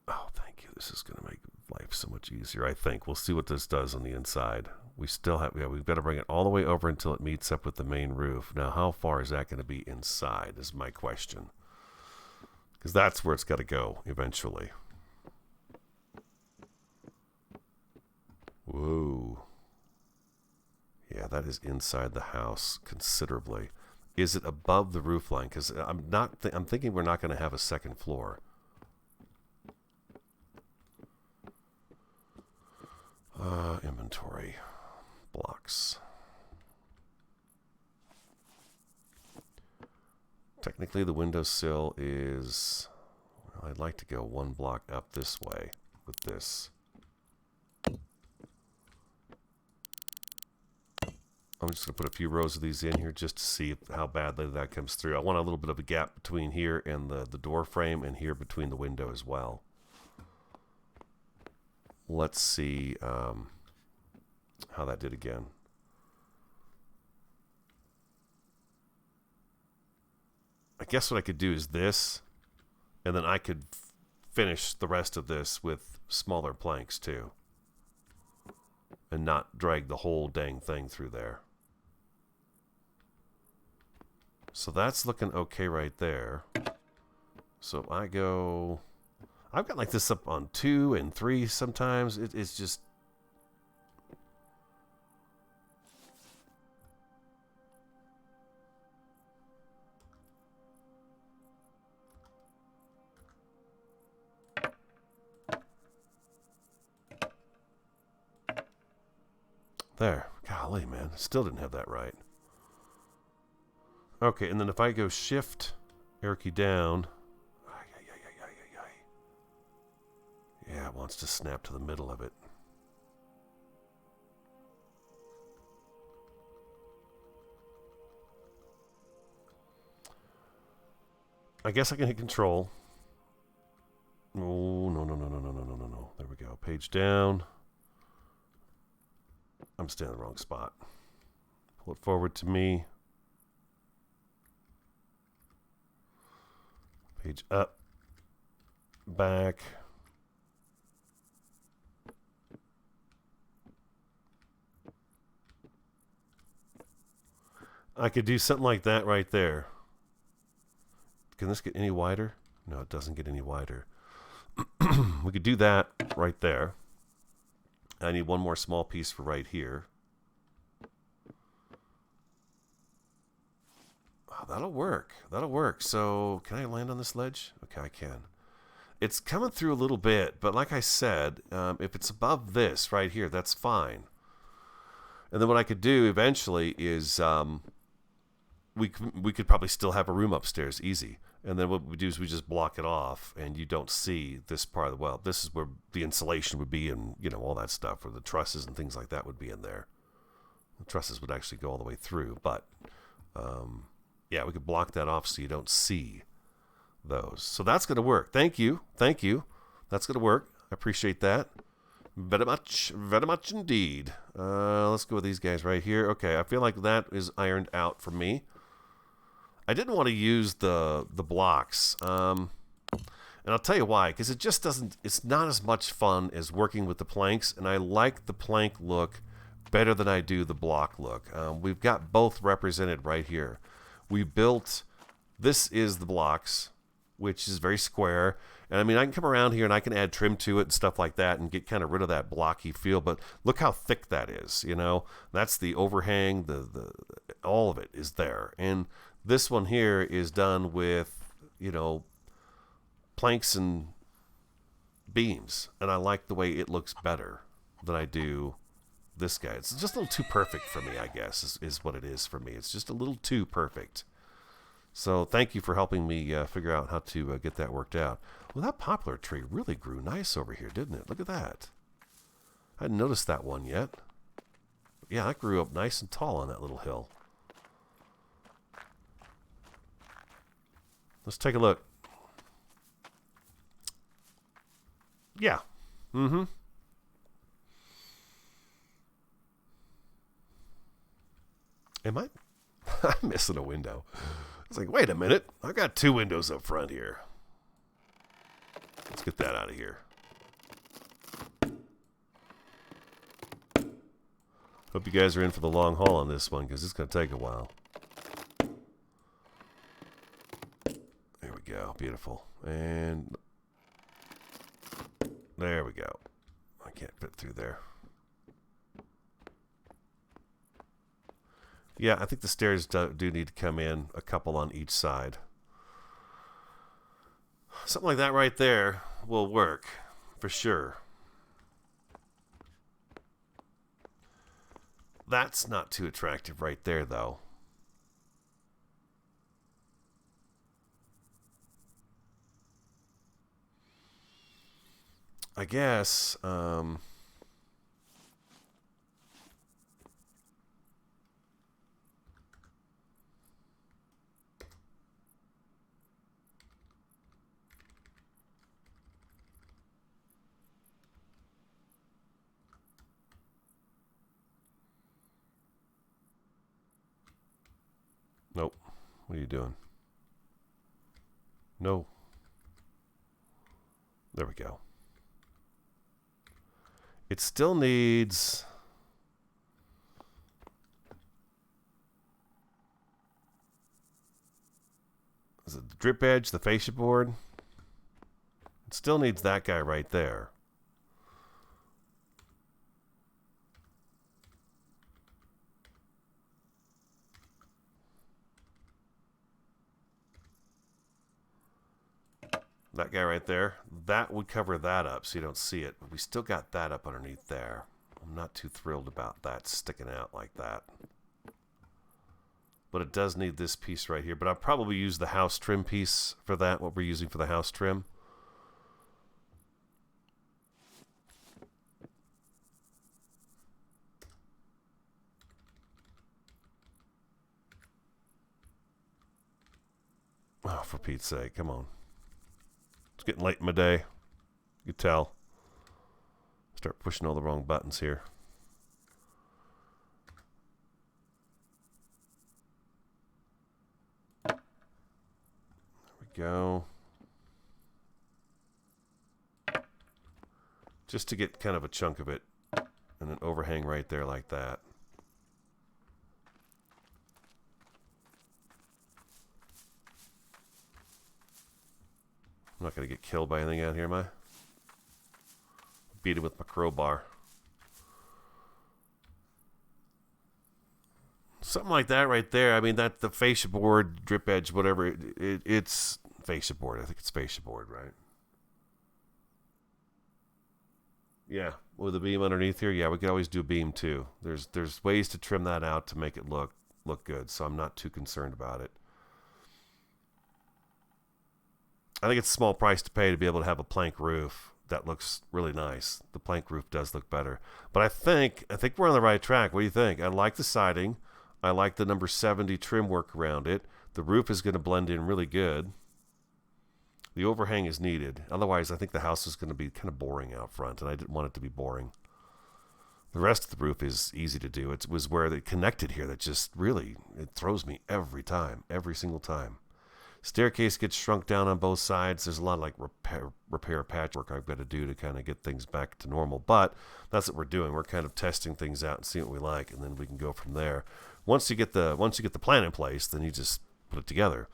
Oh, thank you. This is going to make life so much easier, I think. We'll see what this does on the inside. We still have... Yeah, we've got to bring it all the way over until it meets up with the main roof. Now, how far is that going to be inside is my question. Because that's where it's got to go eventually. Whoa. Yeah, that is inside the house considerably. Is it above the roof line? Because I'm thinking we're not going to have a second floor. Inventory. Blocks. Technically, the windowsill is... Well, I'd like to go one block up this way with this. I'm just going to put a few rows of these in here just to see how badly that comes through. I want a little bit of a gap between here and the door frame, and here between the window as well. Let's see how that did again. I guess what I could do is this, and then I could finish the rest of this with smaller planks too, and not drag the whole dang thing through there. So that's looking okay right there. So if I go, I've got like this up on 2 and 3 sometimes. It's just, there. Golly, man. Still didn't have that right. Okay, and then if I go shift, arrow key down. Yeah, it wants to snap to the middle of it. I guess I can hit control. Oh, no. There we go. Page down. I'm staying in the wrong spot. Pull it forward to me. Page up. Back. I could do something like that right there. Can this get any wider? No, it doesn't get any wider. We could do that right there. I need one more small piece for right here. Oh, that'll work. That'll work. So, can I land on this ledge? Okay, I can. It's coming through a little bit, but like I said, if it's above this right here, that's fine. And then what I could do eventually is we could probably still have a room upstairs, easy. And then what we do is we just block it off, and you don't see this part of the well. This is where the insulation would be, and you know all that stuff, where the trusses and things like that would be in there. The trusses would actually go all the way through, but yeah, we could block that off so you don't see those. So that's going to work. Thank you. That's going to work. I appreciate that very much indeed. Let's go with these guys right here. Okay, I feel like that is ironed out for me. I didn't want to use the blocks, and I'll tell you why, because it just doesn't, it's not as much fun as working with the planks, and I like the plank look better than I do the block look. We've got both represented right here. We built, this is the blocks, which is very square, and I mean, I can come around here and I can add trim to it and stuff like that and get kind of rid of that blocky feel, but look how thick that is, you know? That's the overhang, all of it is there, and this one here is done with, you know, planks and beams, and I like the way it looks better than I do this guy. It's just a little too perfect for me, I guess, is what it is for me. It's just a little too perfect. So thank you for helping me figure out how to get that worked out. Well, that poplar tree really grew nice over here, didn't it? Look at that. I hadn't noticed that one yet. Yeah, that grew up nice and tall on that little hill. Let's take a look. Yeah. Mm-hmm. Am I? I'm missing a window. It's like, wait a minute. I got 2 windows up front here. Let's get that out of here. Hope you guys are in for the long haul on this one, because it's going to take a while. There we go. Beautiful. And there we go. I can't fit through there. Yeah, I think the stairs do need to come in, a couple on each side. Something like that right there will work, for sure. That's not too attractive right there, though. I guess, nope. What are you doing? No. There we go. It still needs... Is it the drip edge, the fascia board? It still needs that guy right there. That guy right there, that would cover that up so you don't see it. But we still got that up underneath there. I'm not too thrilled about that sticking out like that. But it does need this piece right here. But I'll probably use the house trim piece for that, what we're using for the house trim. Oh, for Pete's sake, come on. It's getting late in my day. You can tell. Start pushing all the wrong buttons here. There we go. Just to get kind of a chunk of it and an overhang right there like that. I'm not going to get killed by anything out here, am I? Beat it with my crowbar. Something like that right there. I mean, that the fascia board, drip edge, whatever. It's fascia board. I think it's fascia board, right? Yeah, with a beam underneath here. Yeah, we could always do a beam too. There's ways to trim that out to make it look good. So I'm not too concerned about it. I think it's a small price to pay to be able to have a plank roof that looks really nice. The plank roof does look better. But I think we're on the right track. What do you think? I like the siding. I like the number 70 trim work around it. The roof is going to blend in really good. The overhang is needed. Otherwise, I think the house is going to be kind of boring out front, and I didn't want it to be boring. The rest of the roof is easy to do. It was where they connected here that just really, it throws me every time, every single time. Staircase gets shrunk down on both sides. There's a lot of like repair patchwork I've got to do to kind of get things back to normal. But that's what we're doing. We're kind of testing things out and seeing what we like, and then we can go from there. Once you get the plan in place, then you just put it together.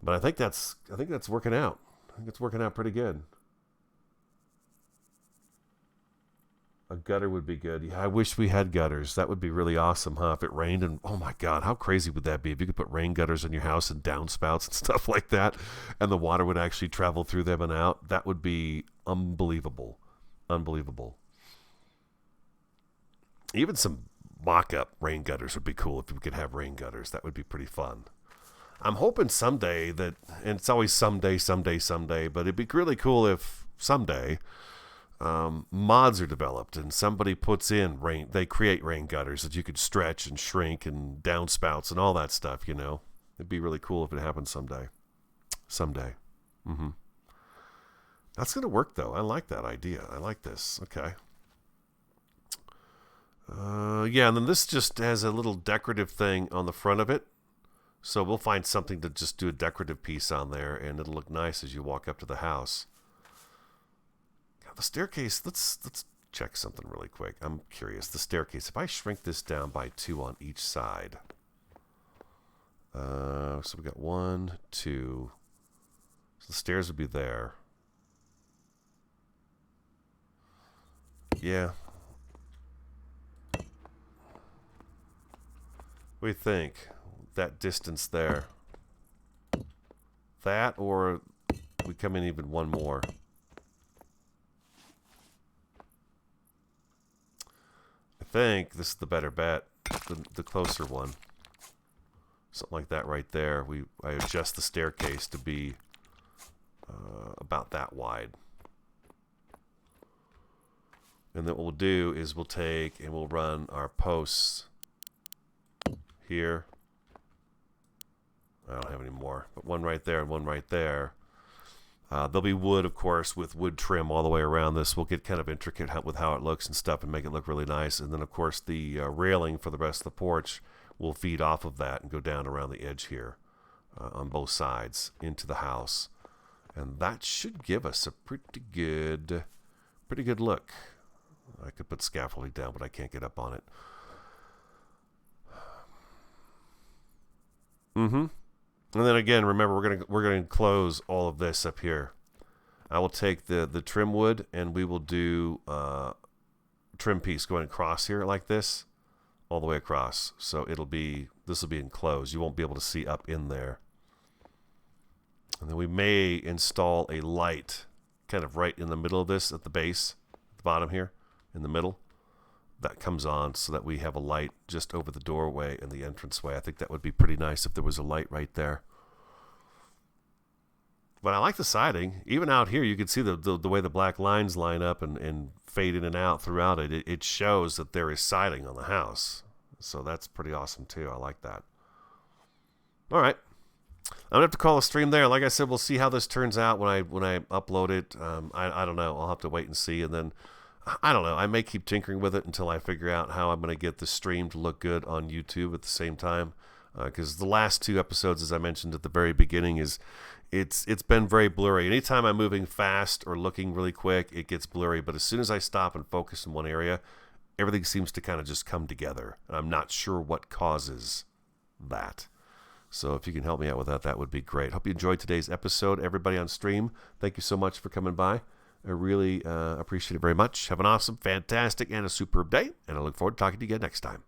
But I think that's working out. I think it's working out pretty good. A gutter would be good. Yeah, I wish we had gutters. That would be really awesome, huh? If it rained and, oh my God, how crazy would that be? If you could put rain gutters in your house and downspouts and stuff like that, and the water would actually travel through them and out, that would be unbelievable. Unbelievable. Even some mock-up rain gutters would be cool if we could have rain gutters. That would be pretty fun. I'm hoping someday that, and it's always someday, but it'd be really cool if someday mods are developed and somebody puts in they create rain gutters that you could stretch and shrink and downspouts and all that stuff, you know. It'd be really cool if it happened someday. That's going to work, though. I like that idea. I like this. Okay. Yeah, and then this just has a little decorative thing on the front of it. So we'll find something to just do a decorative piece on there, and it'll look nice as you walk up to the house. God, the staircase, let's check something really quick. I'm curious. The staircase, if I shrink this down by 2 on each side. So we got 1, 2. So the stairs would be there. Yeah. What do you think? That distance there. That, or we come in even one more. I think this is the better bet. The closer one. Something like that right there. I adjust the staircase to be about that wide. And then what we'll do is we'll take and we'll run our posts here. I don't have any more, but one right there and one right there. There'll be wood, of course, with wood trim all the way around this. We'll get kind of intricate with how it looks and stuff and make it look really nice. And then, of course, the railing for the rest of the porch will feed off of that and go down around the edge here on both sides into the house. And that should give us a pretty good look. I could put scaffolding down, but I can't get up on it. And then again, remember, we're gonna enclose all of this up here. I will take the trim wood and we will do trim piece going across here like this, all the way across. So this will be enclosed. You won't be able to see up in there. And then we may install a light kind of right in the middle of this at the base, at the bottom here, in the middle. That comes on so that we have a light just over the doorway and the entranceway. I think that would be pretty nice if there was a light right there. But I like the siding. Even out here, you can see the way the black lines line up and fade in and out throughout it. It shows that there is siding on the house. So that's pretty awesome too. I like that. All right. I'm gonna have to call a stream there. Like I said, we'll see how this turns out when I upload it. I don't know. I'll have to wait and see, and then I don't know. I may keep tinkering with it until I figure out how I'm going to get the stream to look good on YouTube at the same time. Because the last 2 episodes, as I mentioned at the very beginning, it's been very blurry. Anytime I'm moving fast or looking really quick, it gets blurry. But as soon as I stop and focus in one area, everything seems to kind of just come together. And I'm not sure what causes that. So if you can help me out with that, that would be great. Hope you enjoyed today's episode. Everybody on stream, thank you so much for coming by. I really appreciate it very much. Have an awesome, fantastic, and a superb day, and I look forward to talking to you again next time.